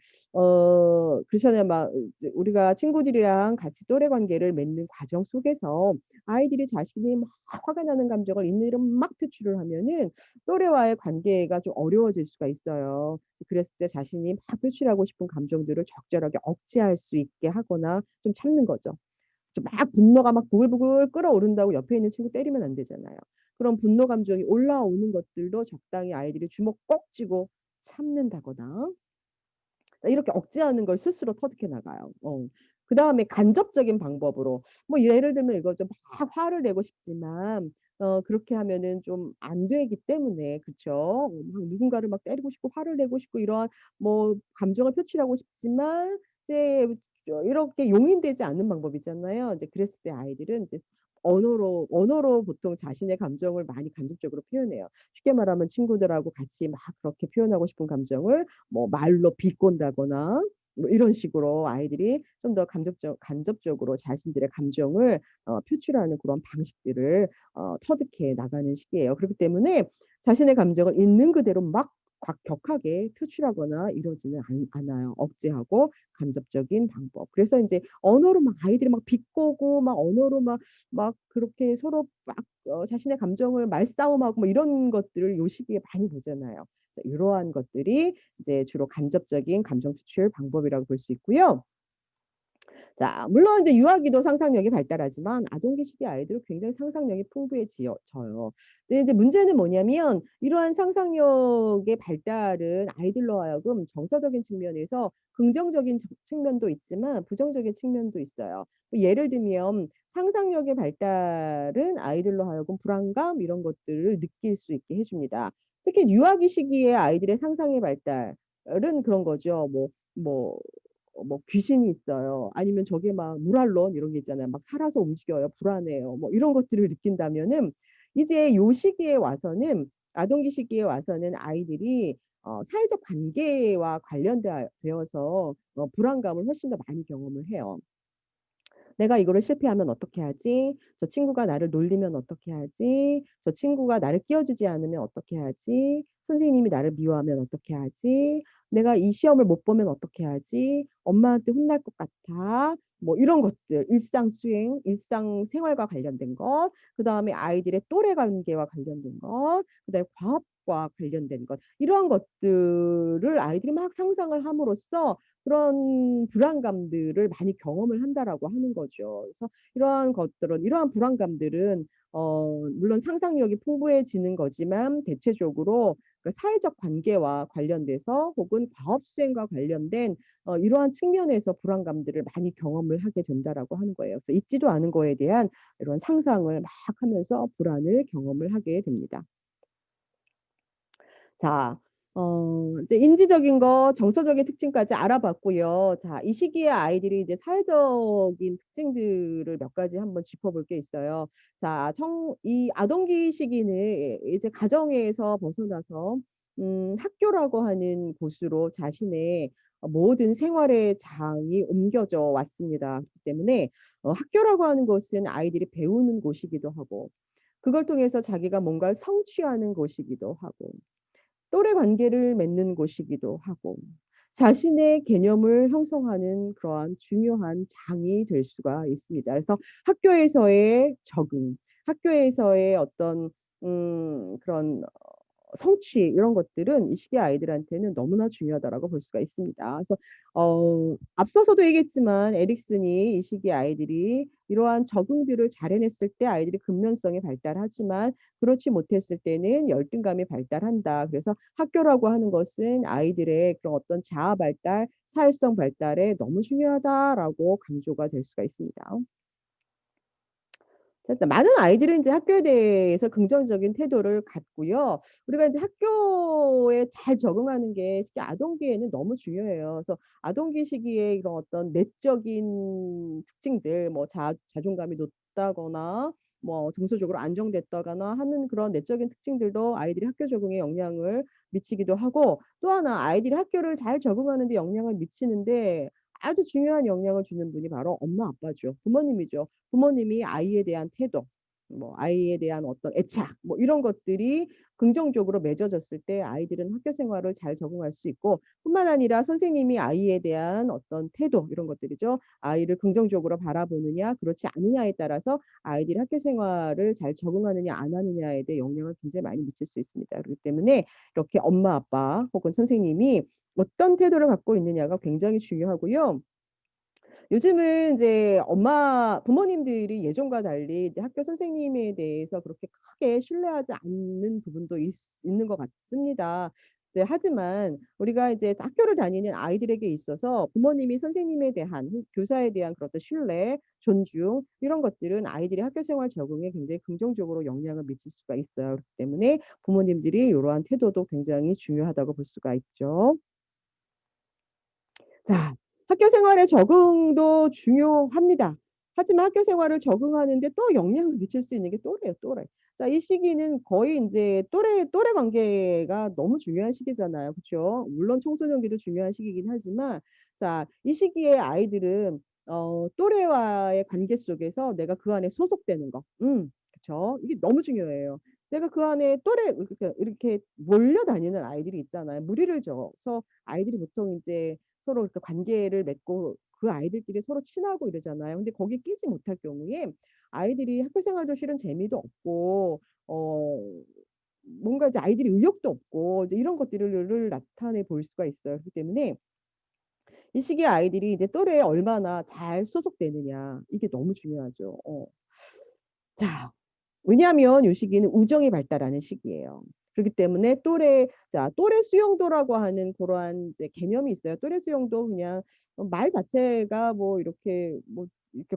그렇잖아요. 막 이제 우리가 친구들이랑 같이 또래 관계를 맺는 과정 속에서 아이들이 자신이 막 화가 나는 감정을 있는 대로 막 표출을 하면은 또래와의 관계가 좀 어려워질 수가 있어요. 그랬을 때 자신이 막 표출하고 싶은 감정들을 적절하게 억제할 수 있게 하거나 좀 참는 거죠. 막 분노가 막 부글부글 끓어오른다고 옆에 있는 친구 때리면 안 되잖아요. 그런 분노 감정이 올라오는 것들도 적당히 아이들이 주먹 꼭 쥐고 참는다거나 이렇게 억제하는 걸 스스로 터득해 나가요. 그다음에 간접적인 방법으로 뭐 예를 들면 이거 좀 막 화를 내고 싶지만 그렇게 하면은 좀 안 되기 때문에 그쵸? 막 누군가를 막 때리고 싶고 화를 내고 싶고 이러한 뭐 감정을 표출하고 싶지만 이제 이렇게 용인되지 않는 방법이잖아요. 이제 그랬을 때 아이들은 이제 언어로 보통 자신의 감정을 많이 간접적으로 표현해요. 쉽게 말하면 친구들하고 같이 막 그렇게 표현하고 싶은 감정을 뭐 말로 비꼰다거나 뭐 이런 식으로 아이들이 좀 더 간접적으로 자신들의 감정을 표출하는 그런 방식들을 터득해 나가는 시기예요. 그렇기 때문에 자신의 감정을 있는 그대로 막 격하게 표출하거나 이러지는 않아요. 억제하고 간접적인 방법. 그래서 인제 언어로 막 아이들이 막 비꼬고 막 언어로 막 그렇게 서로 막 자신의 감정을 말싸움하고 뭐 이런 것들을 요 시기에 많이 보잖아요. 그래서 이러한 것들이 이제 주로 간접적인 감정 표출 방법이라고 볼 수 있고요. 자 물론 이제 유아기도 상상력이 발달하지만 아동기 시기 아이들은 굉장히 상상력이 져요. 근데 이제 문제는 뭐냐면 이러한 상상력의 발달은 아이들로 하여금 정서적인 측면에서 긍정적인 측면도 있지만 부정적인 측면도 있어요. 뭐 예를 들면 상상력의 발달은 아이들로 하여금 불안감 이런 것들을 느낄 수 있게 해 줍니다. 특히 유아기 시기에 아이들의 상상의 발달은 그런 거죠. 뭐 귀신이 있어요. 아니면 저게 막 물활론 이런 게 있잖아요. 막 살아서 움직여요. 불안해요. 뭐 이런 것들을 느낀다면은 이제 요 시기에 와서는 아동기 시기에 와서는 아이들이 사회적 관계와 되어서 불안감을 훨씬 더 많이 경험을 해요. '내가 이거를 실패하면 어떻게 하지? 저 친구가 나를 놀리면 어떻게 하지? 저 친구가 나를 끼워주지 않으면 어떻게 하지? 선생님이 나를 미워하면 어떻게 하지? 내가 이 시험을 못 보면 어떻게 하지? 엄마한테 혼날 것 같아.' 뭐 이런 것들 일상 수행, 일상생활과 관련된 것, 그다음에 아이들의 또래 관계와 관련된 것, 그다음에 과학과 관련된 것 이러한 것들을 아이들이 막 상상을 함으로써 그런 불안감들을 많이 경험을 한다라고 하는 거죠. 그래서 이러한 불안감들은 물론 상상력이 풍부해지는 거지만 대체적으로 그 사회적 관계와 관련돼서 혹은 과업 수행과 관련된 이러한 측면에서 불안감들을 많이 경험을 하게 된다라고 하는 거예요. 그래서 있지도 않은 거에 대한 이런 상상을 막 하면서 불안을 경험을 하게 됩니다. 자 이제 인지적인 거 정서적인 특징까지 알아봤고요. 자 이 시기에 아이들이 이제 사회적인 특징들을 몇 가지 한번 짚어 볼 게 있어요. 자 이 아동기 시기는 이제 가정에서 벗어나서 학교라고 하는 곳으로 자신의 모든 생활의 장이 옮겨져 왔습니다. 그렇기 때문에 학교라고 하는 곳은 아이들이 배우는 곳이기도 하고 그걸 통해서 자기가 뭔가를 성취하는 곳이기도 하고 또래 관계를 맺는 곳이기도 하고 자신의 개념을 형성하는 그러한 중요한 장이 될 수가 있습니다. 그래서 학교에서의 적응, 학교에서의 어떤 그런 성취 이런 것들은 이 시기 아이들한테는 너무나 중요하다라고 볼 수가 있습니다. 그래서 앞서서도 얘기했지만 에릭슨이 이 시기 아이들이 이러한 적응들을 잘 해냈을 때 아이들이 근면성이 발달하지만 그렇지 못했을 때는 열등감이 발달한다. 그래서 학교라고 하는 것은 아이들의 그런 어떤 자아 발달, 사회성 발달에 너무 중요하다라고 강조가 될 수가 있습니다. 일단 많은 아이들은 이제 학교에 대해서 긍정적인 태도를 갖고요. 우리가 이제 학교에 잘 적응하는 게 특히 아동기에는 너무 중요해요. 그래서 아동기 시기에 이런 어떤 내적인 특징들 뭐 자존감이 높다거나 뭐 정서적으로 안정됐다거나 하는 그런 내적인 특징들도 아이들이 학교 적응에 영향을 미치기도 하고 또 하나 아이들이 학교를 잘 적응하는 데 영향을 미치는데 아주 중요한 영향을 주는 분이 바로 엄마 아빠죠. 부모님이죠. 부모님이 아이에 대한 태도, 뭐 아이에 대한 어떤 애착 뭐 이런 것들이 긍정적으로 맺어졌을 때 아이들은 학교 생활을 잘 적응할 수 있고, 뿐만 아니라 선생님이 아이에 대한 어떤 태도 이런 것들이죠. 아이를 긍정적으로 바라보느냐 그렇지 않느냐에 따라서 아이들이 학교 생활을 잘 적응하느냐 안 하느냐에 대해 영향을 굉장히 많이 미칠 수 있습니다. 그렇기 때문에 이렇게 엄마 아빠 혹은 선생님이 어떤 태도를 갖고 있느냐가 굉장히 중요하고요. 요즘은 이제 부모님들이 예전과 달리 이제 학교 선생님에 대해서 그렇게 크게 신뢰하지 않는 부분도 있는 것 같습니다. 이제 하지만 우리가 이제 학교를 다니는 아이들에게 있어서 부모님이 선생님에 대한 교사에 대한 그런 어떤 신뢰, 존중 이런 것들은 아이들이 학교 생활 적응에 굉장히 긍정적으로 영향을 미칠 수가 있어요. 그렇기 때문에 부모님들이 요러한 태도도 굉장히 중요하다고 볼 수가 있죠. 자, 학교 생활의 적응도 중요합니다. 하지만 학교 생활을 적응하는 데 또 영향을 미칠 수 있는 게 또래예요, 또래. 자, 이 시기는 거의 인제 또래 관계가 너무 중요한 시기잖아요. 그쵸? 물론 청소년기도 중요한 시기이긴 하지만, 자, 이 시기에 아이들은 또래와의 관계 속에서 내가 그 안에 소속되는 거. 그쵸. 이게 너무 중요해요. 내가 그 안에 이렇게 몰려다니는 아이들이 있잖아요. 무리를 져서 아이들이 보통 인제 서로 이렇게 관계를 맺고 그 아이들끼리 서로 친하고 이러잖아요. 근데 거기에 끼지 못할 경우에 아이들이 학교 생활도 실은 재미도 없고 뭔가 이제 아이들이 의욕도 없고 이제 이런 것들을 나타내 볼 수가 있어요. 그렇기 때문에 이 시기에 아이들이 이제 또래에 얼마나 잘 소속되느냐 이게 너무 중요하죠. 자, 왜냐하면 요 시기는 우정이 발달하는 시기예요. 그렇기 때문에 또래 수용도라고 하는 고러한 이제 개념이 있어요. 또래 수용도 그냥 말 자체가 이렇게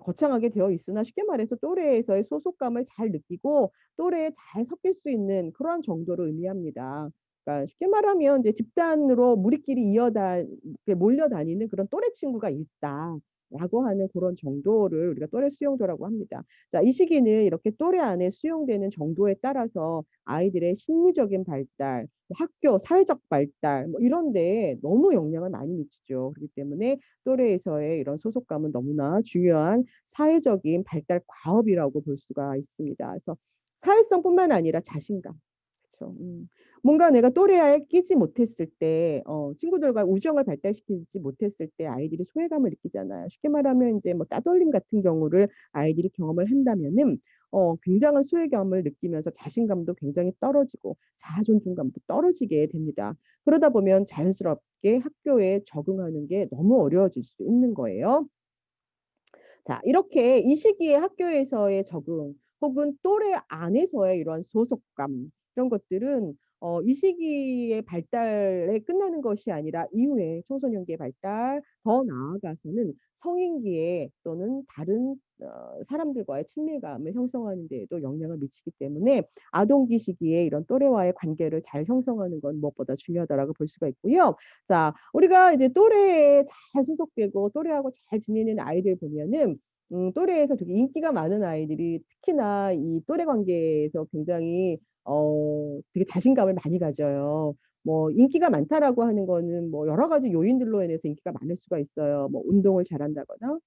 거창하게 되어 있으나 쉽게 말해서 또래에서의 소속감을 잘 느끼고 또래에 잘 섞일 수 있는 그러한 정도를 의미합니다. 그러니까 쉽게 말하면 이제 집단으로 무리끼리 이렇게 몰려다니는 그런 또래 친구가 있다라고 하는 고런 정도를 우리가 또래 수용도라고 합니다. 자, 이 시기는 이렇게 또래 안에 수용되는 정도에 따라서 아이들의 심리적인 발달, 뭐 학교, 사회적 발달 뭐 이런 데에 너무 영향을 많이 미치죠. 그렇기 때문에 또래에서의 이런 소속감은 너무나 중요한 사회적인 발달 과업이라고 볼 수가 있습니다. 그래서 사회성뿐만 아니라 자신감. 그쵸. 뭔가 내가 또래에 끼지 못했을 때 친구들과 우정을 발달시키지 못했을 때 아이들이 소외감을 느끼잖아요. 쉽게 말하면 인제 뭐 따돌림 같은 경우를 아이들이 경험을 한다면은 굉장한 소외감을 느끼면서 자신감도 굉장히 떨어지고 자아 존중감도 떨어지게 됩니다. 그러다 보면 자연스럽게 학교에 적응하는 게 너무 어려워질 수 있는 거예요. 자, 이렇게 이 시기에 학교에서의 적응 혹은 또래 안에서의 이런 소속감 이런 것들은 이 시기의 발달에 끝나는 것이 아니라 이후에 청소년기의 발달 더 나아가서는 성인기에 또는 다른 사람들과의 친밀감을 형성하는 데에도 영향을 미치기 때문에 아동기 시기에 이런 또래와의 관계를 잘 형성하는 건 무엇보다 중요하다라고 볼 수가 있고요. 자, 우리가 이제 또래에 잘 소속되고 또래하고 잘 지내는 아이들 보면은 또래에서 되게 인기가 많은 아이들이 특히나 이 또래 관계에서 굉장히 되게 자신감을 많이 가져요. 뭐 인기가 많다라고 하는 거는 뭐 여러 가지 요인들로 인해서 인기가 많을 수가 있어요. 뭐 운동을 잘한다거나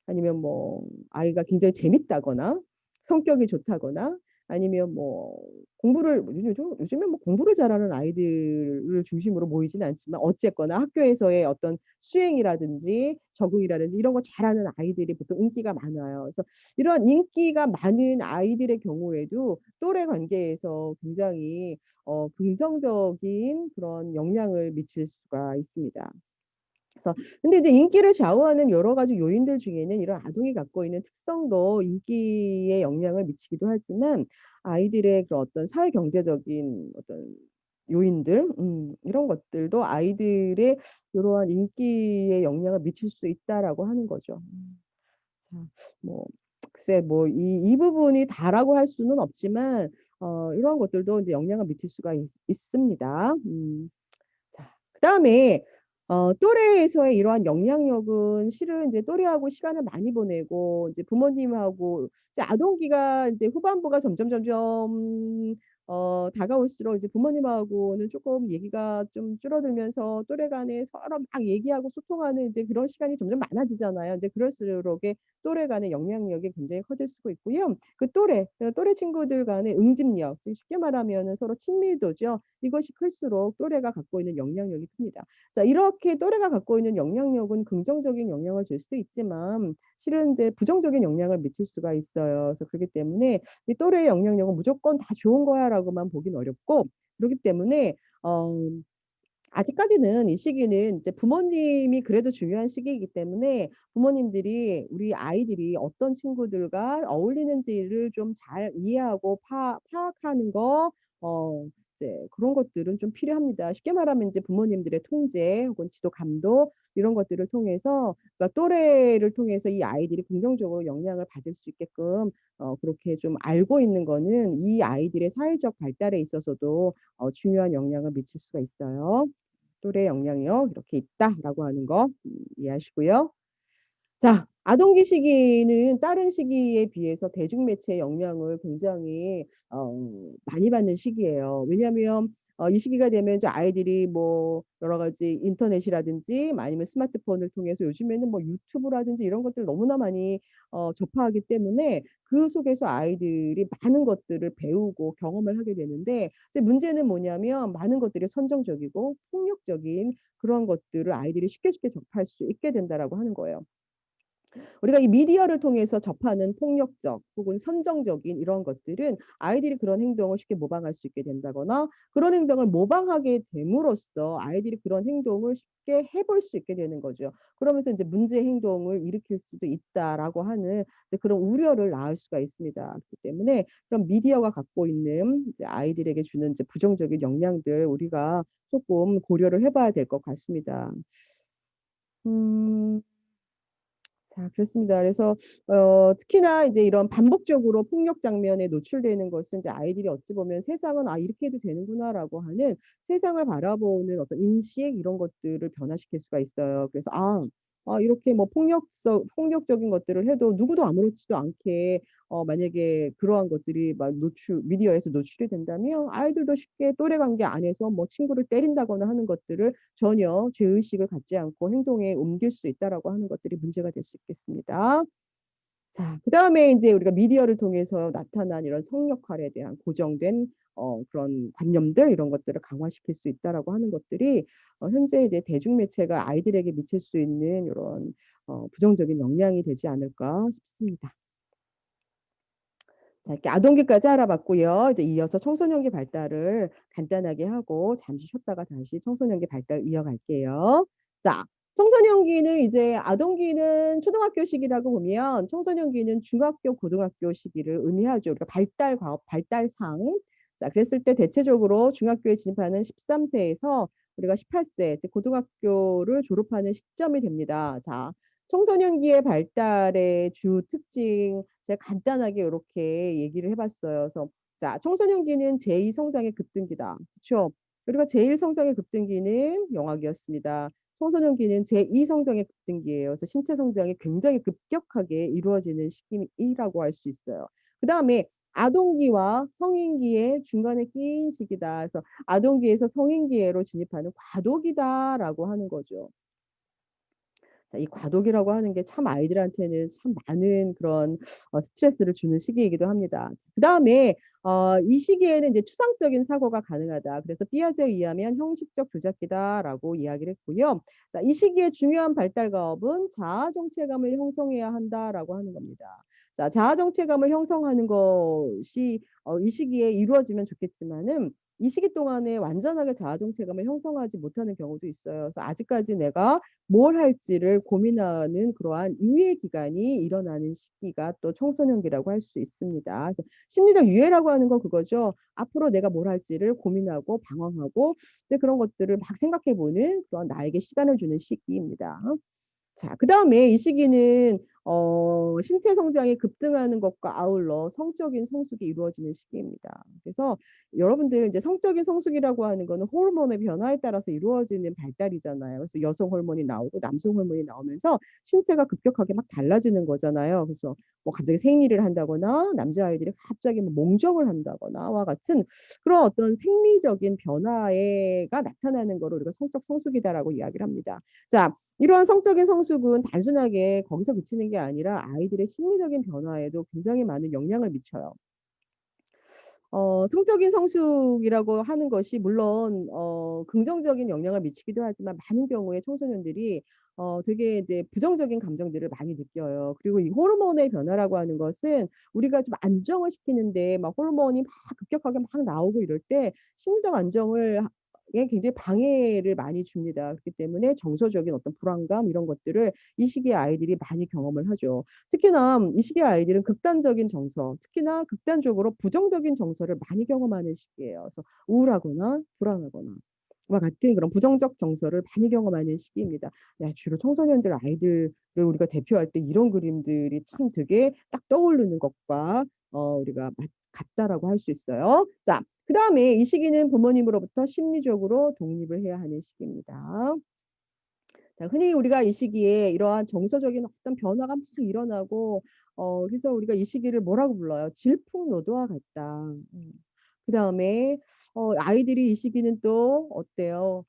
아니면 뭐 아이가 굉장히 재밌다거나 성격이 좋다거나 아니면 뭐 공부를 뭐 요즘에 뭐 공부를 잘하는 아이들을 중심으로 모이지는 않지만 어쨌거나 학교에서의 어떤 수행이라든지 적응이라든지 이런 거 잘하는 아이들이 보통 인기가 많아요. 그래서 이런 인기가 많은 아이들의 경우에도 또래 관계에서 굉장히 긍정적인 그런 영향을 미칠 수가 있습니다. 그래서 근데 이제 인기를 좌우하는 여러 가지 요인들 중에는 이런 아동이 갖고 있는 특성도 인기에 영향을 미치기도 하지만 아이들의 그런 어떤 사회 경제적인 어떤 요인들 이런 것들도 아이들의 요러한 인기에 영향을 미칠 수 있다라고 하는 거죠. 자, 뭐 글쎄 뭐 이 부분이 다라고 할 수는 없지만 이러한 것들도 인제 영향을 미칠 수가 있습니다. 자, 그다음에 또래에서의 이러한 영향력은 실은 이제 또래하고 시간을 많이 보내고 이제 부모님하고 이제 아동기가 이제 후반부가 점점 다가올수록 이제 부모님하고는 쪼끔 얘기가 좀 줄어들면서 또래 간에 서로 막 얘기하고 소통하는 이제 그런 시간이 점점 많아지잖아요. 이제 그럴수록에 또래 간의 영향력이 굉장히 커질 수가 있고요. 그 또래 친구들 간의 응집력, 즉 쉽게 말하면은 서로 친밀도죠. 이것이 클수록 또래가 갖고 있는 영향력이 큽니다. 자, 이렇게 또래가 갖고 있는 영향력은 긍정적인 영향을 줄 수도 있지만 실은 이제 부정적인 영향을 미칠 수가 있어요. 그래서 그렇기 때문에 이 또래의 영향력은 '무조건 다 좋은 거야.'라고만 보긴 어렵고, 그렇기 때문에 어 아직까지는 이 시기는 이제 부모님이 그래도 중요한 시기이기 때문에 부모님들이 우리 아이들이 어떤 친구들과 어울리는지를 좀 잘 이해하고 파악하는 거, 이제 그런 것들은 좀 필요합니다. 쉽게 말하면 이제 부모님들의 통제 혹은 지도 감독 이런 것들을 통해서, 그러니까 또래를 통해서 이 아이들이 긍정적으로 영향을 받을 수 있게끔 그렇게 좀 알고 있는 거는 이 아이들의 사회적 발달에 있어서도 중요한 영향을 미칠 수가 있어요. 또래 영향력 이렇게 있다라고 하는 거 이해하시고요. 자, 아동기 시기는 다른 시기에 비해서 대중매체의 영향을 굉장히 많이 받는 시기예요. 왜냐하면 이 시기가 되면 이제 아이들이 뭐 여러 가지 인터넷이라든지 아니면 스마트폰을 통해서 요즘에는 뭐 유튜브라든지 이런 것들 너무나 많이 접하기 때문에 그 속에서 아이들이 많은 것들을 배우고 경험을 하게 되는데, 이제 문제는 뭐냐면 많은 것들이 선정적이고 폭력적인 그런 것들을 아이들이 쉽게 접할 수 있게 된다라고 하는 거예요. 우리가 이 미디어를 통해서 접하는 폭력적 혹은 선정적인 이런 것들은 아이들이 그런 행동을 쉽게 모방할 수 있게 된다거나, 그런 행동을 모방하게 됨으로써 아이들이 그런 행동을 쉽게 해볼 수 있게 되는 거죠. 그러면서 인제 문제 행동을 일으킬 수도 있다라고 하는 이제 그런 우려를 낳을 수가 있습니다. 그렇기 때문에 그런 미디어가 갖고 있는 이제 아이들에게 주는 이제 부정적인 영향들 우리가 쪼끔 고려를 해 봐야 될 것 같습니다. 음. 자, 그렇습니다. 그래서 특히나 이제 이런 반복적으로 폭력 장면에 노출되는 것은 이제 아이들이 어찌 보면 '세상은 아 이렇게 해도 되는구나.'라고 하는 세상을 바라보는 어떤 인식 이런 것들을 변화시킬 수가 있어요. 그래서 이렇게 뭐 폭력적인 것들을 해도 누구도 아무렇지도 않게 만약에 그러한 것들이 막 미디어에서 노출이 된다면 아이들도 쉽게 또래 관계 안에서 뭐 친구를 때린다거나 하는 것들을 전혀 죄의식을 갖지 않고 행동에 옮길 수 있다라고 하는 것들이 문제가 될 수 있겠습니다. 자, 그다음에 인제 우리가 미디어를 통해서 나타난 이런 성역할에 대한 고정된 그런 관념들 이런 것들을 강화시킬 수 있다라고 하는 것들이 현재 이제 대중매체가 아이들에게 미칠 수 있는 요런 부정적인 영향이 되지 않을까 싶습니다. 자, 이렇게 아동기까지 알아봤고요. 이제 이어서 청소년기 발달을 간단하게 하고 잠시 쉬었다가 다시 청소년기 발달 이어갈게요. 자, 청소년기는 이제 아동기는 초등학교 시기라고 보면 청소년기는 중학교, 고등학교 시기를 의미하죠. 그러니까 발달상. 자, 그랬을 때 대체적으로 중학교에 진입하는 13 세에서 우리가 18세 이제 고등학교를 졸업하는 시점이 됩니다. 자, 청소년기의 발달의 주 특징 제가 간단하게 요렇게 얘기를 해 봤어요. 그래서 자, 청소년기는 제2 성장의 급등기다. 그쵸? 우리가 제1 성장의 급등기는 영악이었습니다. 청소년기는 제2 성장의 급등기예요. 그래서 신체 성장이 굉장히 급격하게 이루어지는 시기이라고 할 수 있어요. 그다음에 아동기와 성인기의 중간에 끼인 시기다. 그래서 아동기에서 성인기로 진입하는 과도기다라고 하는 거죠. 자, 이 과도기라고 하는 게 참 아이들한테는 참 많은 그런 스트레스를 주는 시기이기도 합니다. 그다음에 이 시기에는 이제 추상적인 사고가 가능하다. 그래서 피아제에 의하면 형식적 조작기다라고 이야기를 했고요. 자, 이 시기의 중요한 발달 과업은 자아 정체감을 형성해야 한다라고 하는 겁니다. 자, 자아 정체감을 형성하는 것이 이 시기에 이루어지면 좋겠지만은 이 시기 동안에 완전하게 자아 정체감을 형성하지 못하는 경우도 있어요. 그래서 아직까지 내가 뭘 할지를 고민하는 그러한 유예 기간이 일어나는 시기가 또 청소년기라고 할 수 있습니다. 그래서 심리적 유예라고 하는 건 그거죠. 앞으로 내가 뭘 할지를 고민하고 방황하고 이제 그런 것들을 막 생각해 보는 그런 나에게 시간을 주는 시기입니다. 자, 그다음에 이 시기는 신체 성장이 급등하는 것과 아울러 성적인 성숙이 이루어지는 시기입니다. 그래서 여러분들 이제 성적인 성숙이라고 하는 거는 호르몬의 변화에 따라서 이루어지는 발달이잖아요. 그래서 여성 호르몬이 나오고 남성 호르몬이 나오면서 신체가 급격하게 막 달라지는 거잖아요. 그래서 뭐 갑자기 생리를 한다거나 남자아이들이 갑자기 뭐 몽정을 한다거나와 같은 그런 어떤 생리적인 변화가 나타나는 거를 우리가 성적 성숙이다라고 이야기를 합니다. 자, 이러한 성적인 성숙은 단순하게 거기서 그치는 게 아니라 아이들의 심리적인 변화에도 굉장히 많은 영향을 미쳐요. 성적인 성숙이라고 하는 것이 물론 긍정적인 영향을 미치기도 하지만 많은 경우에 청소년들이 되게 이제 부정적인 감정들을 많이 느껴요. 그리고 이 호르몬의 변화라고 하는 것은 우리가 좀 안정을 시키는데 막 호르몬이 막 급격하게 막 나오고 이럴 때 심리적 안정을 에 굉장히 방해를 많이 줍니다. 그렇기 때문에 정서적인 어떤 불안감 이런 것들을 이 시기에 아이들이 많이 경험을 하죠. 특히나 이 시기의 아이들은 극단적인 정서, 특히나 극단적으로 부정적인 정서를 많이 경험하는 시기예요. 그래서 우울하거나 불안하거나 와 같은 그런 부정적 정서를 많이 경험하는 시기입니다. 야, 주로 청소년들 아이들을 우리가 대표할 때 이런 그림들이 참 되게 딱 떠오르는 것과 우리가 같다라고 할 수 있어요. 자, 그다음에 이 시기는 부모님으로부터 심리적으로 독립을 해야 하는 시기입니다. 자, 흔히 우리가 이 시기에 이러한 정서적인 어떤 변화가 막 일어나고 그래서 우리가 이 시기를 뭐라고 불러요? 질풍노도와 같다. 그다음에 아이들이 이 시기는 또 어때요?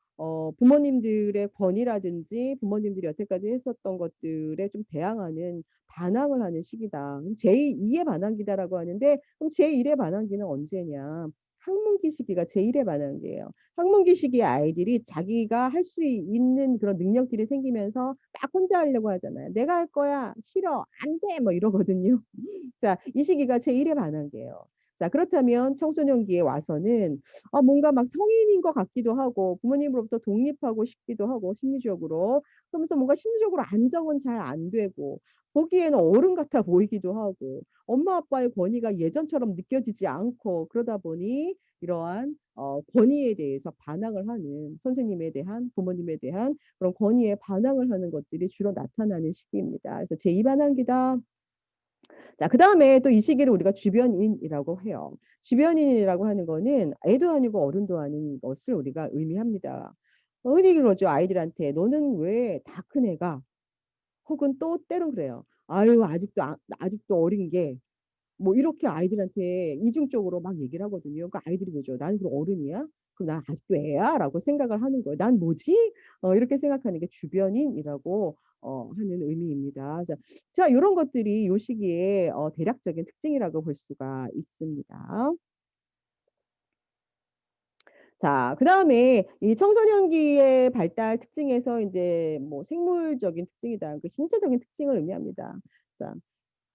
부모님들의 권위라든지 부모님들이 여태까지 했었던 것들에 좀 대항하는 반항을 하는 시기다. 제2의 반항기다라고 하는데 그럼 제1의 반항기는 언제냐? 학문기 시기가 제1의 반항기예요. 학문기 시기에 아이들이 자기가 할 수 있는 그런 능력들이 생기면서 막 혼자 하려고 하잖아요. "내가 할 거야. 싫어. 안 돼." 뭐 이러거든요. 자, 이 시기가 제1의 반항기예요. 자, 그렇다면 청소년기에 와서는 뭔가 막 성인인 것 같기도 하고 부모님으로부터 독립하고 싶기도 하고 심리적으로. 그러면서 뭔가 심리적으로 안정은 잘 안 되고 보기에는 어른 같아 보이기도 하고 엄마 아빠의 권위가 예전처럼 느껴지지 않고 그러다 보니 이러한 권위에 대해서 반항을 하는 선생님에 대한 부모님에 대한 그런 권위에 반항을 하는 것들이 주로 나타나는 시기입니다. 그래서 제2 반항기다. 자, 그다음에 또 이 시기를 우리가 주변인이라고 해요. 주변인이라고 하는 거는 애도 아니고 어른도 아닌 것을 우리가 의미합니다. 흔히 그러죠. 아이들한테 "너는 왜 다 큰 애가" 혹은 또 때론 그래요. "아유 아직도 어린 게" 뭐 이렇게 아이들한테 이중적으로 막 얘기를 하거든요. 그러니까 아이들이 그러죠. '나는 그럼 어른이야? 그럼 난 아직도 애야?'라고 생각을 하는 거예요. '난 뭐지?' 이렇게 생각하는 게 주변인이라고 하는 의미입니다. 자, 요런 것들이 요 시기에 대략적인 특징이라고 볼 수가 있습니다. 자, 그다음에 이 청소년기의 발달 특징에서 인제 뭐 생물적인 특징이다. 그 신체적인 특징을 의미합니다. 자,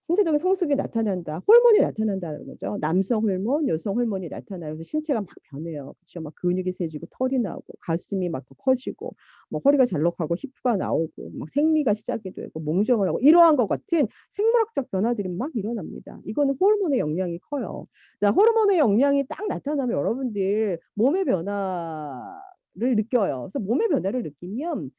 신체적인 성숙이 나타난다. 호르몬이 나타난다는 거죠. 남성 호르몬, 여성 호르몬이 나타나면서 신체가 막 변해요. 그쵸. 막 근육이 세지고 털이 나오고 가슴이 막 더 커지고 뭐 허리가 잘록하고 히프가 나오고 막 생리가 시작이 되고 몽정을 하고 이러한 것 같은 생물학적 변화들이 막 일어납니다. 이거는 호르몬의 영향이 커요. 자, 호르몬의 영향이 딱 나타나면 여러분들 몸의 변화를 느껴요. 그래서 몸의 변화를 느끼면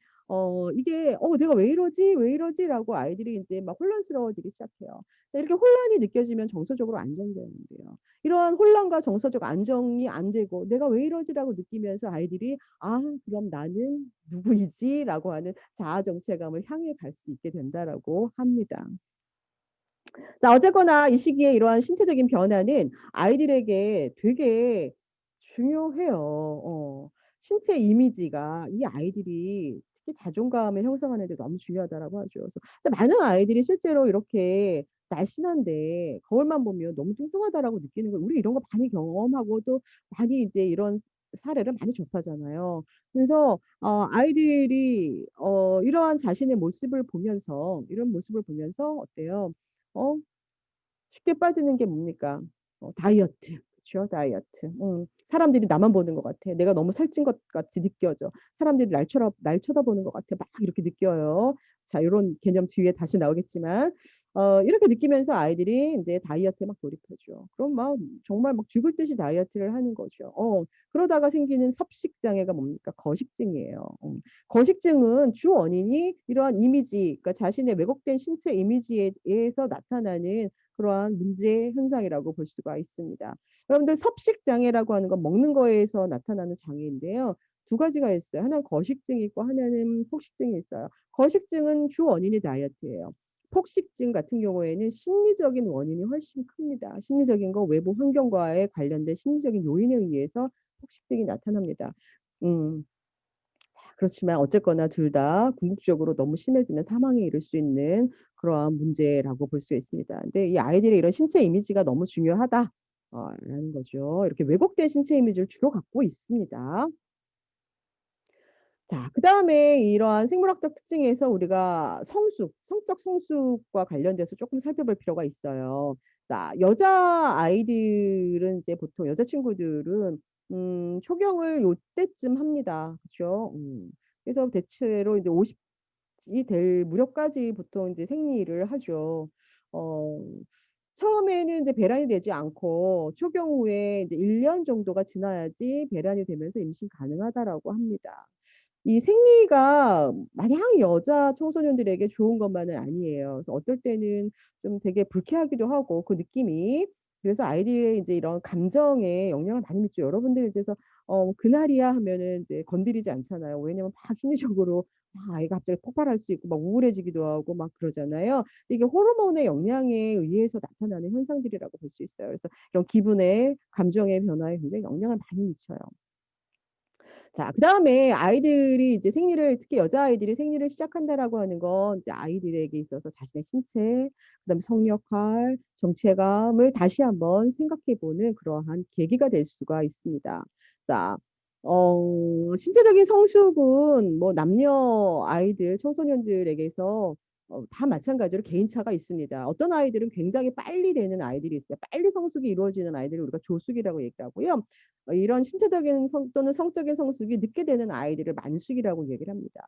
이게 '내가 왜 이러지? 왜 이러지?'라고 아이들이 인제 막 혼란스러워지기 시작해요. 자, 이렇게 혼란이 느껴지면 정서적으로 안정되는데요. 이러한 혼란과 정서적 안정이 안 되고 '내가 왜 이러지?'라고 느끼면서 아이들이 '아, 그럼 나는 누구이지?'라고 하는 자아 정체감을 향해 갈 수 있게 된다라고 합니다. 자, 어쨌거나 이 시기에 이러한 신체적인 변화는 아이들에게 되게 중요해요. 신체 이미지가 이 아이들이 특히 자존감을 형성하는 데 너무 중요하다라고 하죠. 그래서 진짜 많은 아이들이 실제로 이렇게 날씬한데 거울만 보면 '너무 뚱뚱하다.'라고 느끼는 걸 우리 이런 거 많이 경험하고 또 많이 이제 이런 사례를 많이 접하잖아요. 그래서 아이들이 이러한 자신의 모습을 보면서 이런 모습을 보면서 어때요? 어 쉽게 빠지는 게 뭡니까? 다이어트. 그쵸. 다이어트. 사람들이 나만 보는 것 같아. 내가 너무 살찐 것 같이 느껴져. 사람들이 날 쳐다보는 것 같아. 막 이렇게 느껴요. 자, 요런 개념 뒤에 다시 나오겠지만 이렇게 느끼면서 아이들이 인제 다이어트에 막 돌입하죠. 그럼 막 정말 막 죽을 듯이 다이어트를 하는 거죠. 그러다가 생기는 섭식 장애가 뭡니까? 거식증이에요. 거식증은 주 원인이 이러한 이미지, 그러니까 자신의 왜곡된 신체 이미지에 의해서 나타나는 그러한 문제 현상이라고 볼 수가 있습니다. 여러분들 섭식 장애라고 하는 건 먹는 거에서 나타나는 장애인데요. 두 가지가 있어요. 하나는 거식증이 있고 하나는 폭식증이 있어요. 거식증은 주 원인이 다이어트예요. 폭식증 같은 경우에는 심리적인 원인이 훨씬 큽니다. 심리적인 거 외부 환경과의 관련된 심리적인 요인에 의해서 폭식증이 나타납니다. 음. 그렇지만 어쨌거나 둘 다 궁극적으로 너무 심해지면 사망에 이를 수 있는 그러한 문제라고 볼 수 있습니다. 근데 이 아이들의 이런 신체 이미지가 너무 중요하다 라는 거죠. 이렇게 왜곡된 신체 이미지를 주로 갖고 있습니다. 자, 그다음에 이러한 생물학적 특징에서 우리가 성적 성숙과 관련돼서 쪼끔 살펴볼 필요가 있어요. 자, 여자아이들은 이제 보통 여자 친구들은 초경을 요때쯤 합니다. 그쵸? 그래서 대체로 이제 50이 될 무렵까지 보통 인제 생리를 하죠. 어 처음에는 인제 배란이 되지 않고 초경 후에 이제 1년 정도가 지나야지 배란이 되면서 임신 가능하다라고 합니다. 이 생리가 마냥 여자 청소년들에게 좋은 것만은 아니에요. 그래서 어떨 때는 좀 되게 불쾌하기도 하고 그 느낌이. 그래서 아이들의 인제 이런 감정에 영향을 많이 미쳐요. 여러분들이 이제서 그날이야 하면은 이제 건드리지 않잖아요. 왜냐면 막 심리적으로 막 아이가 갑자기 폭발할 수 있고 막 우울해지기도 하고 막 그러잖아요. 이게 호르몬의 영향에 의해서 나타나는 현상들이라고 볼 수 있어요. 그래서 이런 기분의 감정의 변화에 굉장히 영향을 많이 미쳐요. 자, 그다음에 아이들이 이제 생리를, 특히 여자아이들이 생리를 시작한다라고 하는 건 이제 아이들에게 있어서 자신의 신체, 그다음에 성 역할, 정체감을 다시 한번 생각해 보는 그러한 계기가 될 수가 있습니다. 자, 신체적인 성숙은 뭐 남녀 아이들, 청소년들에게서 다 마찬가지로 개인차가 있습니다. 어떤 아이들은 굉장히 빨리 되는 아이들이 있어요. 빨리 성숙이 이루어지는 아이들을 우리가 조숙이라고 얘기를 하고요. 이런 신체적인 또는 성적인 성숙이 늦게 되는 아이들을 만숙이라고 얘기를 합니다.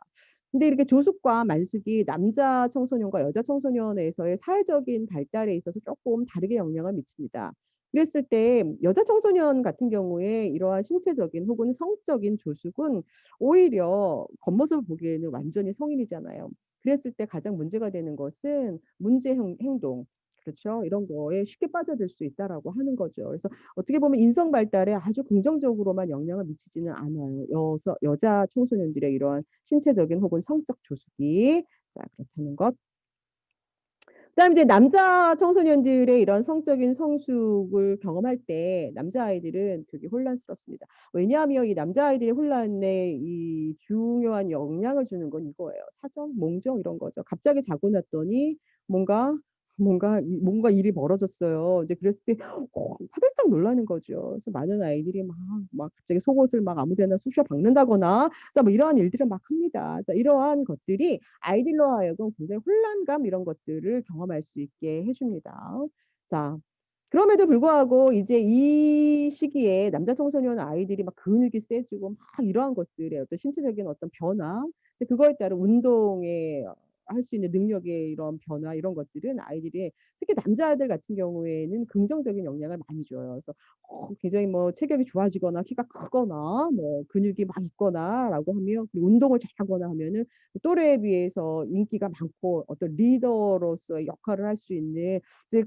근데 이렇게 조숙과 만숙이 남자 청소년과 여자 청소년에서의 사회적인 발달에 있어서 쪼끔 다르게 영향을 미칩니다. 그랬을 때 여자 청소년 같은 경우에 이러한 신체적인 혹은 성적인 조숙은 오히려 겉모습을 보기에는 완전히 성인이잖아요. 그랬을 때 가장 문제가 되는 것은 문제 행동, 그렇죠? 이런 거에 쉽게 빠져들 수 있다라고 하는 거죠. 그래서 어떻게 보면 인성 발달에 아주 긍정적으로만 영향을 미치지는 않아요. 여자 청소년들의 이러한 신체적인 혹은 성적 조숙이. 자, 그렇다는 것. 그다음에 이제 남자 청소년들의 이런 성적인 성숙을 경험할 때 남자아이들은 되게 혼란스럽습니다. 왜냐하면 이 남자아이들의 혼란에 이 중요한 영향을 주는 건 이거예요. 사정, 몽정 이런 거죠. 갑자기 자고 났더니 뭔가 일이 벌어졌어요. 이제 그랬을 때 화들짝 놀라는 거죠. 그래서 많은 아이들이 막 갑자기 속옷을 막 아무 데나 쑤셔 박는다거나 자 뭐 이러한 일들을 막 합니다. 자, 이러한 것들이 아이들로 하여금 굉장히 혼란감 이런 것들을 경험할 수 있게 해 줍니다. 자, 그럼에도 불구하고 이제 이 시기에 남자 청소년 아이들이 막 근육이 세지고 막 이러한 것들의 어떤 신체적인 어떤 변화, 이제 그거에 따른 운동에 할 수 있는 능력의 이런 변화 이런 것들은 아이들이 특히 남자아이들 같은 경우에는 긍정적인 영향을 많이 줘요. 그래서 굉장히 뭐 체격이 좋아지거나 키가 크거나 뭐 근육이 막 있거나라고 하면, 그리고 운동을 잘하거나 하면은 또래에 비해서 인기가 많고 어떤 리더로서의 역할을 할 수 있는 이제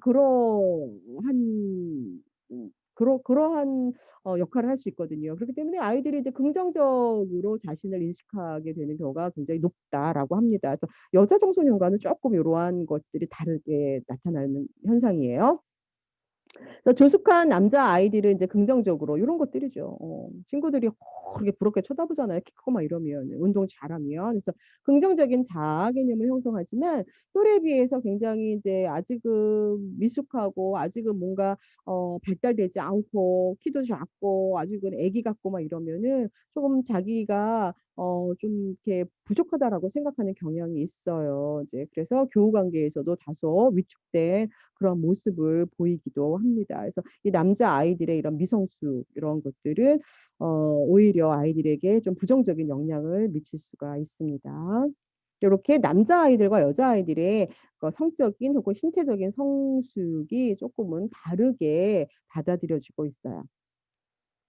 그러한 역할을 할 수 있거든요. 그렇기 때문에 아이들이 이제 긍정적으로 자신을 인식하게 되는 경우가 굉장히 높다라고 합니다. 그래서 여자 청소년과는 쪼끔 요러한 것들이 다르게 나타나는 현상이에요. 그래서 조숙한 남자아이들은 인제 긍정적으로 요런 것들이죠. 친구들이 그렇게 부럽게 쳐다보잖아요, 키 크고 막 이러면, 운동 잘하면. 그래서 긍정적인 자아 개념을 형성하지만 또래에 비해서 굉장히 인제 아직은 미숙하고 아직은 뭔가 발달되지 않고 키도 작고 아직은 애기 같고 막 이러면은 쪼금 자기가 좀 이렇게 '부족하다.'라고 생각하는 경향이 있어요. 이제 그래서 교우 관계에서도 다소 위축된 그런 모습을 보이기도 합니다. 그래서 이 남자아이들의 이런 미성숙 이런 것들은 오히려 아이들에게 좀 부정적인 영향을 미칠 수가 있습니다. 요렇게 남자아이들과 여자아이들의 성적인 혹은 신체적인 성숙이 쪼끔은 다르게 받아들여지고 있어요.